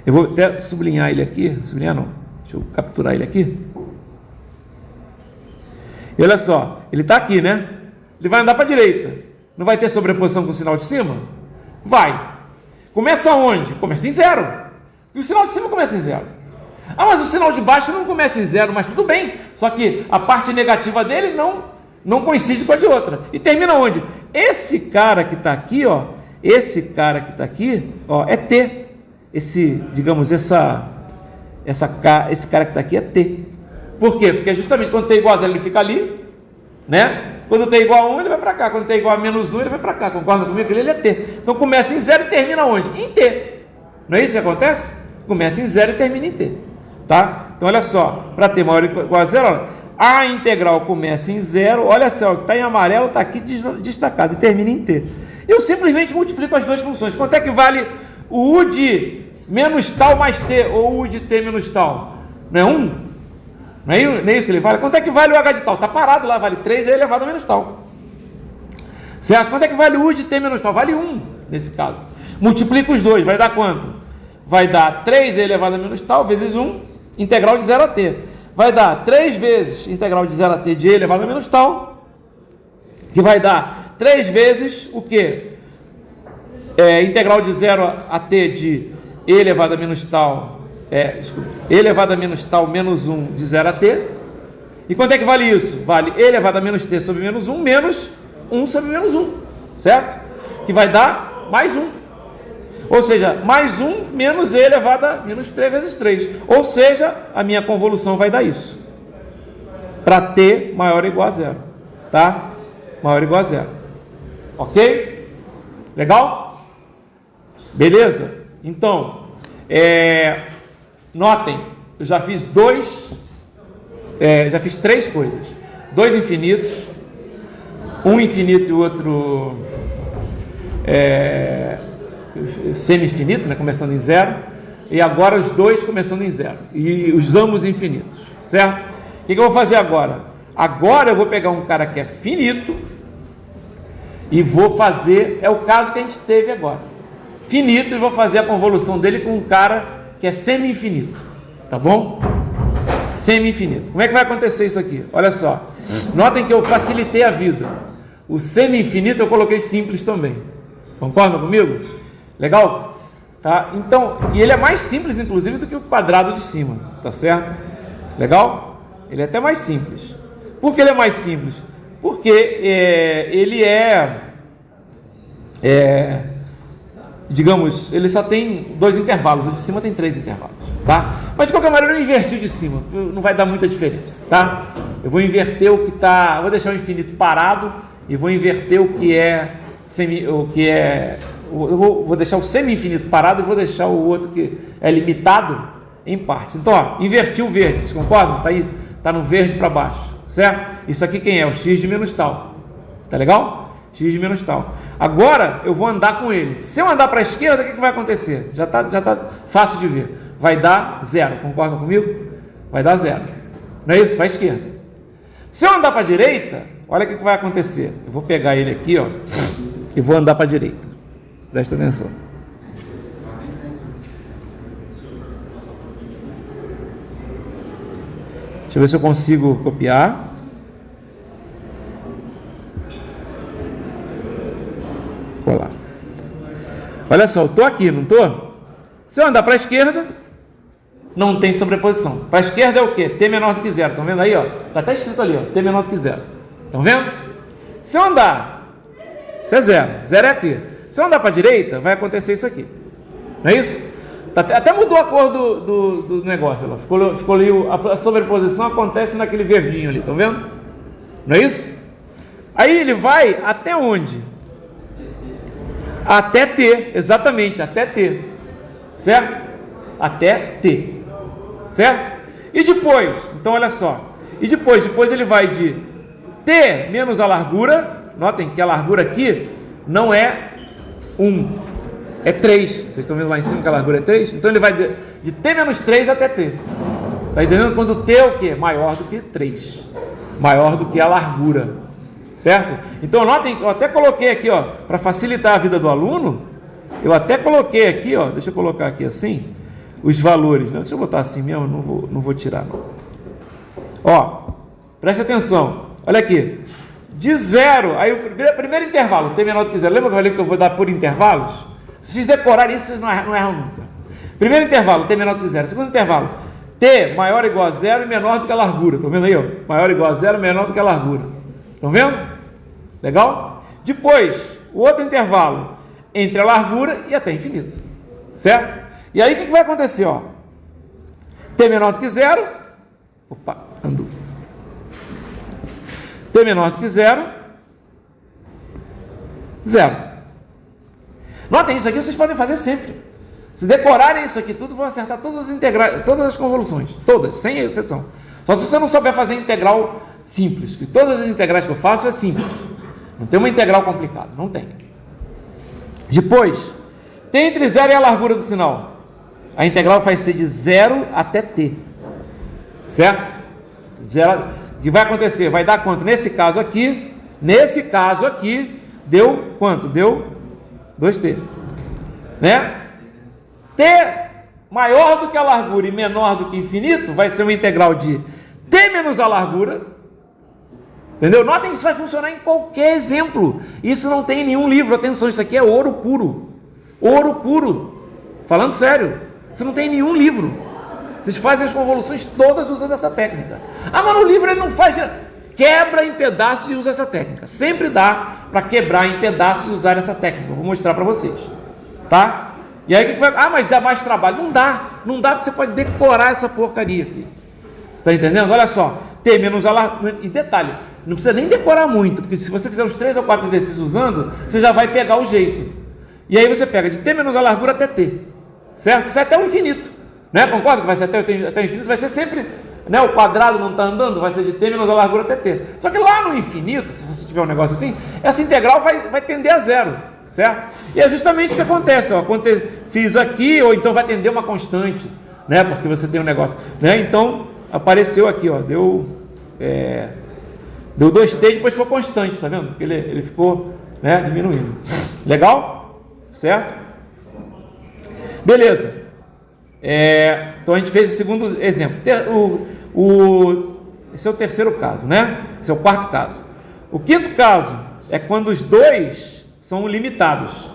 Eu vou até sublinhar ele aqui. Sublinhar não. Deixa eu capturar ele aqui. E olha só, ele está aqui, né? Ele vai andar para a direita. Não vai ter sobreposição com o sinal de cima? Vai. Começa onde? Começa em zero. E o sinal de cima começa em zero. Ah, mas o sinal de baixo não começa em zero, mas tudo bem. Só que a parte negativa dele não coincide com a de outra. E termina onde? Esse cara que está aqui, ó. Esse cara que está aqui, ó, é T. Esse cara que está aqui é T. Por quê? Porque justamente quando T igual a zero, ele fica ali, né? Quando T igual a 1, ele vai para cá. Quando T igual a menos 1, ele vai para cá. Concorda comigo? Ele é T. Então começa em 0 e termina onde? Em T. Não é isso que acontece? Começa em 0 e termina em T. Tá? Então olha só. Para T maior ou igual a 0, olha, a integral começa em 0. Olha só, o que está em amarelo está aqui destacado e termina em T. Eu simplesmente multiplico as duas funções. Quanto é que vale o U de menos tal mais T ou U de T menos tal? Não é 1? Não é isso que ele vale? Quanto é que vale o H de tal? Está parado lá, vale 3 elevado a menos tal. Certo? Quanto é que vale o U de T menos tal? Vale 1, nesse caso. Multiplica os dois, vai dar quanto? Vai dar 3 elevado a menos tal vezes 1, integral de 0 a T. Vai dar 3 vezes integral de 0 a T de E elevado a menos tal, que vai dar 3 vezes o quê? Integral de 0 a T de E elevado a menos tal, E elevado a menos tal menos 1 de 0 a T. E quanto é que vale isso? Vale E elevado a menos T sobre menos 1 menos 1 sobre menos 1, certo? Que vai dar mais 1. Ou seja, mais 1 menos E elevado a menos 3 vezes 3. Ou seja, a minha convolução vai dar isso. Para T maior ou igual a 0. Tá? Maior ou igual a 0. Ok? Legal? Beleza? Então, notem, eu já fiz já fiz 3 coisas. 2 infinitos, um infinito e o outro semi-infinito, né, começando em 0, e agora os dois começando em 0, e os ambos infinitos, certo? O que eu vou fazer agora? Agora eu vou pegar um cara que é finito e vou fazer, é o caso que a gente teve agora, finito, e vou fazer a convolução dele com um cara que é semi-infinito, tá bom? Semi-infinito. Como é que vai acontecer isso aqui? Olha só, notem que eu facilitei a vida. O semi-infinito eu coloquei simples também. Concordam comigo? Legal? Tá? Então, e ele é mais simples, inclusive, do que o quadrado de cima, tá certo? Legal? Ele é até mais simples. Por que ele é mais simples? Porque ele digamos, ele só tem 2 intervalos, o de cima tem 3 intervalos, tá? Mas de qualquer maneira eu inverti o de cima, não vai dar muita diferença, tá? Eu vou inverter o que tá, vou deixar o infinito parado e vou inverter o que é eu vou deixar o semi-infinito parado e vou deixar o outro que é limitado em parte. Então, ó, inverti o verde, vocês concordam? Tá aí, tá no verde para baixo, certo? Isso aqui quem é? O x de menos tal, tá legal? X de menos tal. Agora eu vou andar com ele. Se eu andar para a esquerda, o que vai acontecer? Já tá fácil de ver. Vai dar 0. Concordam comigo? Vai dar 0. Não é isso? Para a esquerda. Se eu andar para a direita, olha o que vai acontecer. Eu vou pegar ele aqui, ó, e vou andar para a direita. Presta atenção. Deixa eu ver se eu consigo copiar. Colar. Olha só, eu estou aqui, não estou? Se eu andar para a esquerda, não tem sobreposição. Para a esquerda é o quê? T menor do que 0. Estão vendo aí? Está até escrito ali, ó, T menor do que 0. Estão vendo? Se eu andar, isso é 0. 0 é aqui. Se eu andar para a direita, vai acontecer isso aqui. Não é isso? Até mudou a cor do negócio. Lá. Ficou ali, a sobreposição acontece naquele verdinho ali. Estão vendo? Não é isso? Aí ele vai até onde? Até T, exatamente, até T, certo? Até T, certo? E depois, então olha só, e depois ele vai de T menos a largura, notem que a largura aqui não é 1, é 3, vocês estão vendo lá em cima que a largura é 3? Então ele vai de T menos 3 até T, tá entendendo? Quando T é o quê? Maior do que 3, maior do que a largura. Certo? Então notem, eu até coloquei aqui, ó, para facilitar a vida do aluno, eu até coloquei aqui, ó, deixa eu colocar aqui assim, os valores, né? Deixa eu botar assim mesmo, não vou tirar não. Ó, preste atenção, olha aqui, de 0, aí o primeiro intervalo, T menor do que 0, lembra que eu falei que eu vou dar por intervalos? Se vocês decorarem isso, vocês não erram nunca. Primeiro intervalo, T menor do que 0, segundo intervalo, T maior ou igual a 0 e menor do que a largura, estão vendo aí, ó? Maior ou igual a 0 e menor do que a largura. Estão vendo? Legal? Depois, o outro intervalo entre a largura e até infinito. Certo? E aí o que vai acontecer? Ó? T menor do que 0. Opa, andou. T menor do que 0. 0. Notem, isso aqui vocês podem fazer sempre. Se decorarem isso aqui tudo, vão acertar todas as integrais, todas as convoluções. Todas, sem exceção. Só se você não souber fazer integral simples, que todas as integrais que eu faço é simples, não tem uma integral complicada, não tem. Depois, T entre 0 e a largura do sinal, a integral vai ser de 0 até T, certo? O que vai acontecer? Vai dar quanto? Nesse caso aqui, deu quanto? Deu 2T, né? T maior do que a largura e menor do que infinito vai ser uma integral de T menos a largura. Entendeu? Notem que isso vai funcionar em qualquer exemplo. Isso não tem em nenhum livro. Atenção, isso aqui é ouro puro. Ouro puro. Falando sério. Isso não tem em nenhum livro. Vocês fazem as convoluções todas usando essa técnica. Ah, mas no livro ele não faz. Quebra em pedaços e usa essa técnica. Sempre dá para quebrar em pedaços e usar essa técnica. Eu vou mostrar para vocês. Tá? E aí o que vai. Ah, mas dá mais trabalho. Não dá. Não dá porque você pode decorar essa porcaria aqui. Você está entendendo? Olha só. T menos a largura. E detalhe. Não precisa nem decorar muito, porque se você fizer uns 3 ou 4 exercícios usando, você já vai pegar o jeito. E aí você pega de T menos a largura até T, certo? Isso é até o infinito, né? Concorda que vai ser até o infinito? Vai ser sempre, né? O quadrado não está andando, vai ser de T menos a largura até T. Só que lá no infinito, se você tiver um negócio assim, essa integral vai tender a 0, certo? E é justamente o que acontece, ó, quando eu fiz aqui, ou então vai tender uma constante, né? Porque você tem um negócio, né? Então, apareceu aqui, ó, deu 2T e depois foi constante, tá vendo? Porque ele ficou, né, diminuindo. Legal? Certo? Beleza. Então a gente fez o segundo exemplo. Esse é o terceiro caso, né? Esse é o quarto caso. O quinto caso é quando os dois são limitados.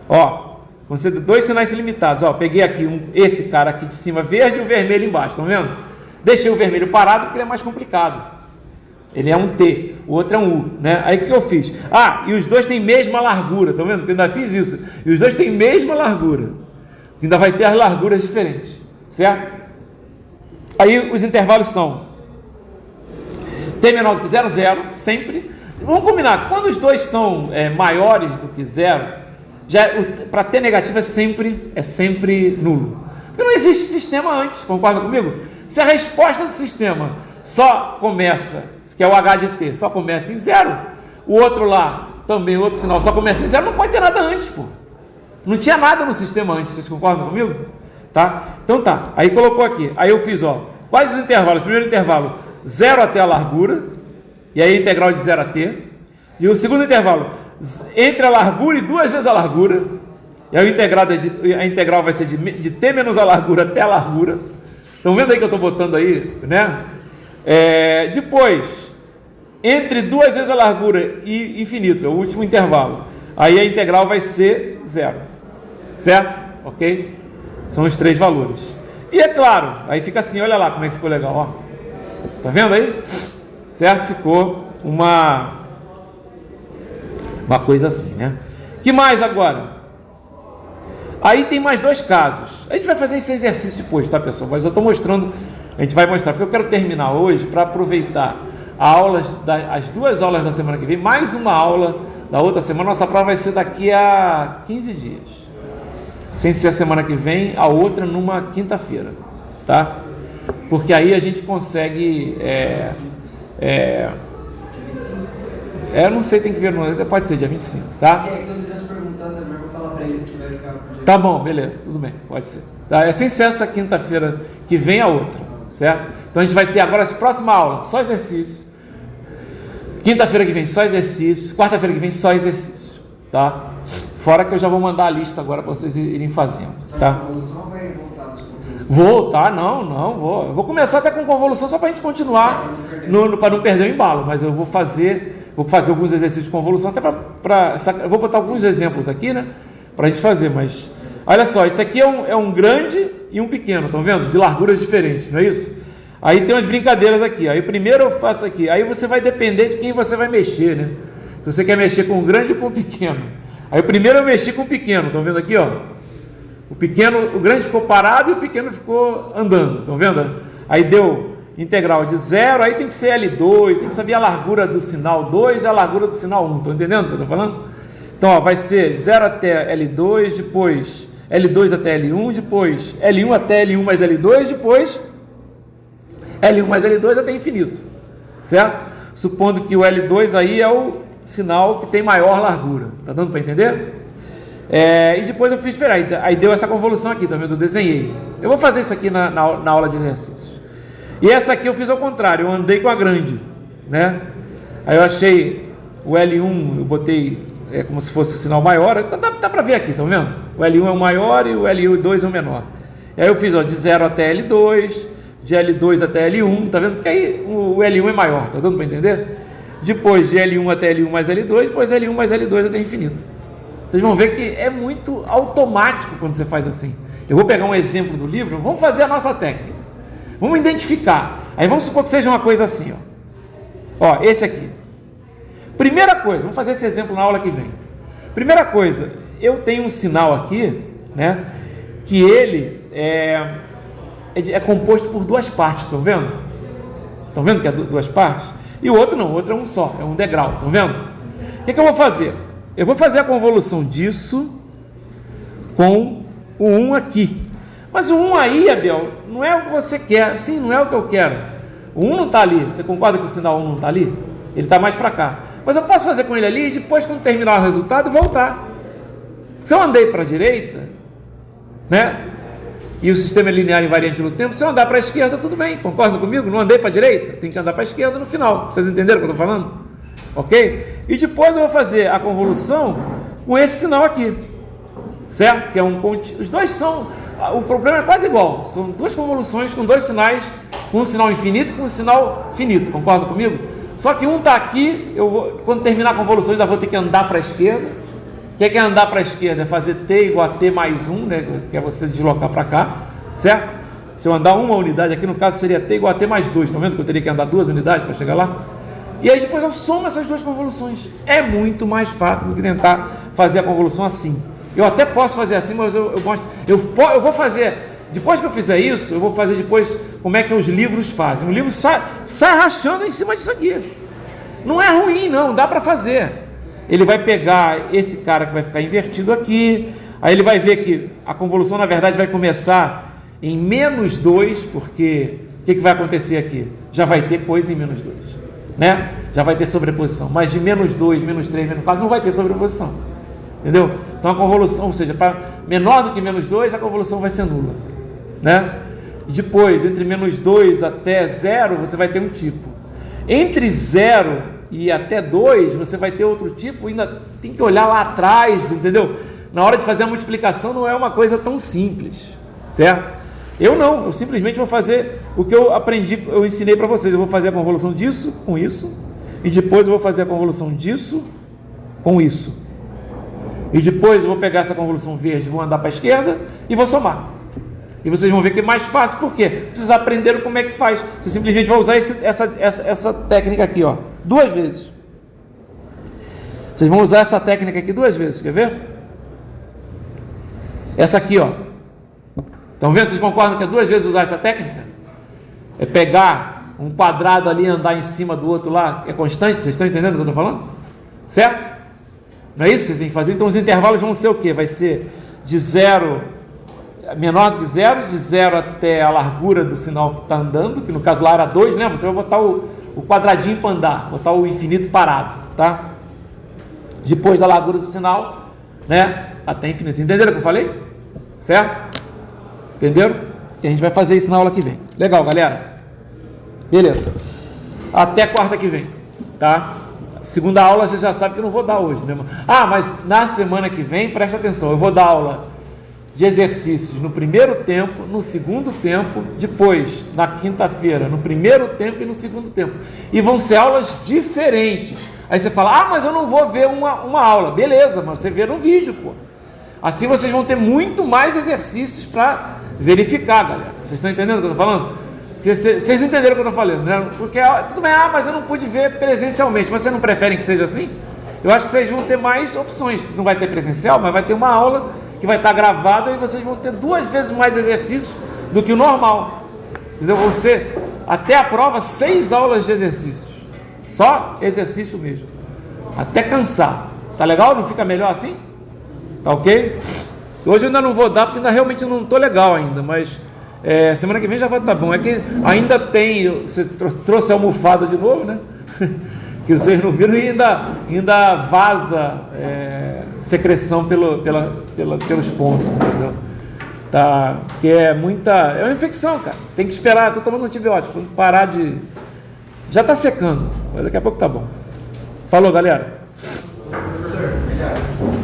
Ó, Quando você dois sinais ilimitados, ó, peguei aqui esse cara aqui de cima verde e o vermelho embaixo, estão vendo? Deixei o vermelho parado porque ele é mais complicado. Ele é um T, o outro é um U, né? Aí o que eu fiz? E os dois têm mesma largura, estão vendo? Eu ainda fiz isso. E os dois têm mesma largura. Ainda vai ter as larguras diferentes, certo? Aí os intervalos são T menor do que 0, 0, sempre. Vamos combinar, quando os dois são maiores do que 0, para T negativo é sempre nulo. Porque não existe sistema antes, concorda comigo? Se a resposta do sistema só começa, que é o H de T, só começa em 0, o outro lá, também outro sinal, só começa em 0, não pode ter nada antes, pô. Não tinha nada no sistema antes, vocês concordam comigo? Tá? Então tá, aí colocou aqui, aí eu fiz, quais os intervalos? Primeiro intervalo, 0 até a largura, e aí integral de 0 a T, e o segundo intervalo, entre a largura e 2 vezes a largura, e aí a integral vai ser de T menos a largura até a largura. Estão vendo aí que eu estou botando aí, né? Depois, entre 2 vezes a largura e infinito, é o último intervalo. Aí a integral vai ser 0, certo? Ok? São os 3 valores. E é claro, aí fica assim, olha lá como é que ficou legal, ó. Tá vendo aí? Certo? Ficou uma coisa assim, né? Que mais agora? Aí tem mais 2 casos. A gente vai fazer esse exercício depois, tá, pessoal? Mas eu estou mostrando, a gente vai mostrar, porque eu quero terminar hoje para aproveitar as 2 aulas da semana que vem, mais uma aula da outra semana. Nossa prova vai ser daqui a 15 dias. Sem ser a semana que vem, a outra numa quinta-feira, tá? Porque aí a gente consegue... eu não sei, tem que ver, pode ser dia 25, tá? Tá bom, beleza, tudo bem, pode ser. Tá, é sem ser essa quinta-feira que vem a outra, certo? Então a gente vai ter agora a próxima aula, só exercício. Quinta-feira que vem, só exercício. Quarta-feira que vem, só exercício, tá? Fora que eu já vou mandar a lista agora para vocês irem fazendo, tá? Convolução vai voltar dos conteúdos? Vou, tá? Não, vou. Eu vou começar até com convolução só para a gente continuar, para não perder o embalo, mas eu vou fazer alguns exercícios de convolução até eu vou botar alguns exemplos aqui, né? Para a gente fazer, mas olha só, isso aqui é um grande e um pequeno, estão vendo? De larguras diferentes, não é isso? Aí tem umas brincadeiras aqui, aí primeiro eu faço aqui, aí você vai depender de quem você vai mexer, né? Se você quer mexer com o grande ou com o pequeno. Aí primeiro eu mexi com o pequeno, estão vendo aqui, ó? O grande ficou parado e o pequeno ficou andando, estão vendo? Aí deu integral de 0, aí tem que ser L2, tem que saber a largura do sinal 2 e a largura do sinal 1, estão entendendo o que eu estou falando? Então, ó, vai ser 0 até L2, depois L2 até L1, depois L1 até L1 mais L2, depois L1 mais L2 até infinito, certo? Supondo que o L2 aí é o sinal que tem maior largura, tá dando para entender? E depois eu fiz diferente, aí deu essa convolução aqui, tá vendo? Eu desenhei. Eu vou fazer isso aqui na aula de exercícios. E essa aqui eu fiz ao contrário, eu andei com a grande, né? Aí eu achei o L1, eu botei como se fosse o sinal maior, dá para ver aqui, estão vendo? O L1 é o maior e o L2 é o menor. E aí eu fiz, ó, de 0 até L2, de L2 até L1, tá vendo? Porque aí o L1 é maior, tá dando para entender? Depois de L1 até L1 mais L2, depois L1 mais L2 até infinito. Vocês vão ver que é muito automático quando você faz assim. Eu vou pegar um exemplo do livro, vamos fazer a nossa técnica. Vamos identificar. Aí vamos supor que seja uma coisa assim, ó. Ó, esse aqui. Primeira coisa, vamos fazer esse exemplo na aula que vem. Primeira coisa, eu tenho um sinal aqui, né? Que ele é composto por 2 partes, estão vendo? Estão vendo que é 2 partes? E o outro não, o outro é um só, é um degrau, estão vendo? O que eu vou fazer? Eu vou fazer a convolução disso com o 1 aqui. Mas o 1 aí, Abel, não é o que você quer. Sim, não é o que eu quero. O 1 não está ali. Você concorda que o sinal 1 não está ali? Ele está mais para cá. Mas eu posso fazer com ele ali e depois, quando terminar o resultado, voltar. Se eu andei para a direita, né? E o sistema é linear invariante no tempo, se eu andar para a esquerda, tudo bem. Concordam comigo? Não andei para a direita? Tem que andar para a esquerda no final. Vocês entenderam o que eu estou falando? Ok? E depois eu vou fazer a convolução com esse sinal aqui. Certo? Que é os dois são... O problema é quase igual. São 2 convoluções com 2 sinais, com um sinal infinito e com um sinal finito. Concordam comigo? Só que um está aqui, quando terminar a convolução, ainda vou ter que andar para a esquerda. que é andar para a esquerda? É fazer t igual a t mais 1, né? Que é você deslocar para cá, certo? Se eu andar uma unidade, aqui no caso seria t igual a t mais 2, estão vendo que eu teria que andar 2 unidades para chegar lá? E aí depois eu somo essas duas convoluções. É muito mais fácil do que tentar fazer a convolução assim. Eu até posso fazer assim, mas eu vou fazer, depois que eu fizer isso, eu vou fazer depois como é que os livros fazem. O livro sai rachando em cima disso aqui. Não é ruim não, dá para fazer. Ele vai pegar esse cara que vai ficar invertido aqui, aí ele vai ver que a convolução na verdade vai começar em menos 2, porque o que vai acontecer aqui? Já vai ter coisa em menos 2, né? Já vai ter sobreposição, mas de menos 2, menos 3, menos 4 não vai ter sobreposição, entendeu? Então a convolução, ou seja, para menor do que menos 2, a convolução vai ser nula, né? E depois, entre menos 2 até 0, você vai ter um tipo. Entre 0 e até 2, você vai ter outro tipo, ainda tem que olhar lá atrás, entendeu? Na hora de fazer a multiplicação não é uma coisa tão simples, certo? Eu simplesmente vou fazer o que eu aprendi, eu ensinei para vocês. Eu vou fazer a convolução disso com isso, e depois eu vou fazer a convolução disso com isso. E depois eu vou pegar essa convolução verde, vou andar para a esquerda e vou somar. E vocês vão ver que é mais fácil, por quê? Vocês aprenderam como é que faz. Você simplesmente vai usar essa técnica aqui, ó, 2 vezes. Vocês vão usar essa técnica aqui 2 vezes, quer ver? Essa aqui, ó. Estão vendo? Vocês concordam que é 2 vezes usar essa técnica? É pegar um quadrado ali e andar em cima do outro lá, é constante? Vocês estão entendendo o que eu estou falando? Certo? Não é isso que vocês têm que fazer? Então os intervalos vão ser o quê? Vai ser de 0, menor do que 0, de 0 até a largura do sinal que está andando, que no caso lá era 2, né? Você vai botar o quadradinho para andar, botar o infinito parado, tá? Depois da largura do sinal, né? Até infinito. Entenderam o que eu falei? Certo? Entenderam? E a gente vai fazer isso na aula que vem. Legal, galera? Beleza. Até quarta que vem, tá? Segunda aula você já sabe que eu não vou dar hoje, né? Ah, mas na semana que vem, presta atenção, eu vou dar aula de exercícios no primeiro tempo, no segundo tempo, depois, na quinta-feira, no primeiro tempo e no segundo tempo. E vão ser aulas diferentes. Aí você fala, mas eu não vou ver uma aula. Beleza, mas você vê no vídeo, pô. Assim vocês vão ter muito mais exercícios para verificar, galera. Vocês estão entendendo o que eu estou falando? Porque vocês entenderam o que eu estou falando, né? Porque, tudo bem, mas eu não pude ver presencialmente. Mas vocês não preferem que seja assim? Eu acho que vocês vão ter mais opções. Não vai ter presencial, mas vai ter uma aula que vai estar gravada e vocês vão ter 2 vezes mais exercícios do que o normal. Entendeu? Vão ser, até a prova, 6 aulas de exercícios. Só exercício mesmo. Até cansar. Tá legal? Não fica melhor assim? Tá ok? Hoje eu ainda não vou dar, porque ainda realmente não estou legal ainda, mas semana que vem já vai estar bom. É que ainda tem, você trouxe a almofada de novo, né? Que vocês não viram, e ainda vaza secreção pelos pontos, entendeu? Tá, que é uma infecção, cara. Tem que esperar, estou tomando antibiótico, quando parar de... Já está secando, mas daqui a pouco tá bom. Falou, galera. Professor, obrigado.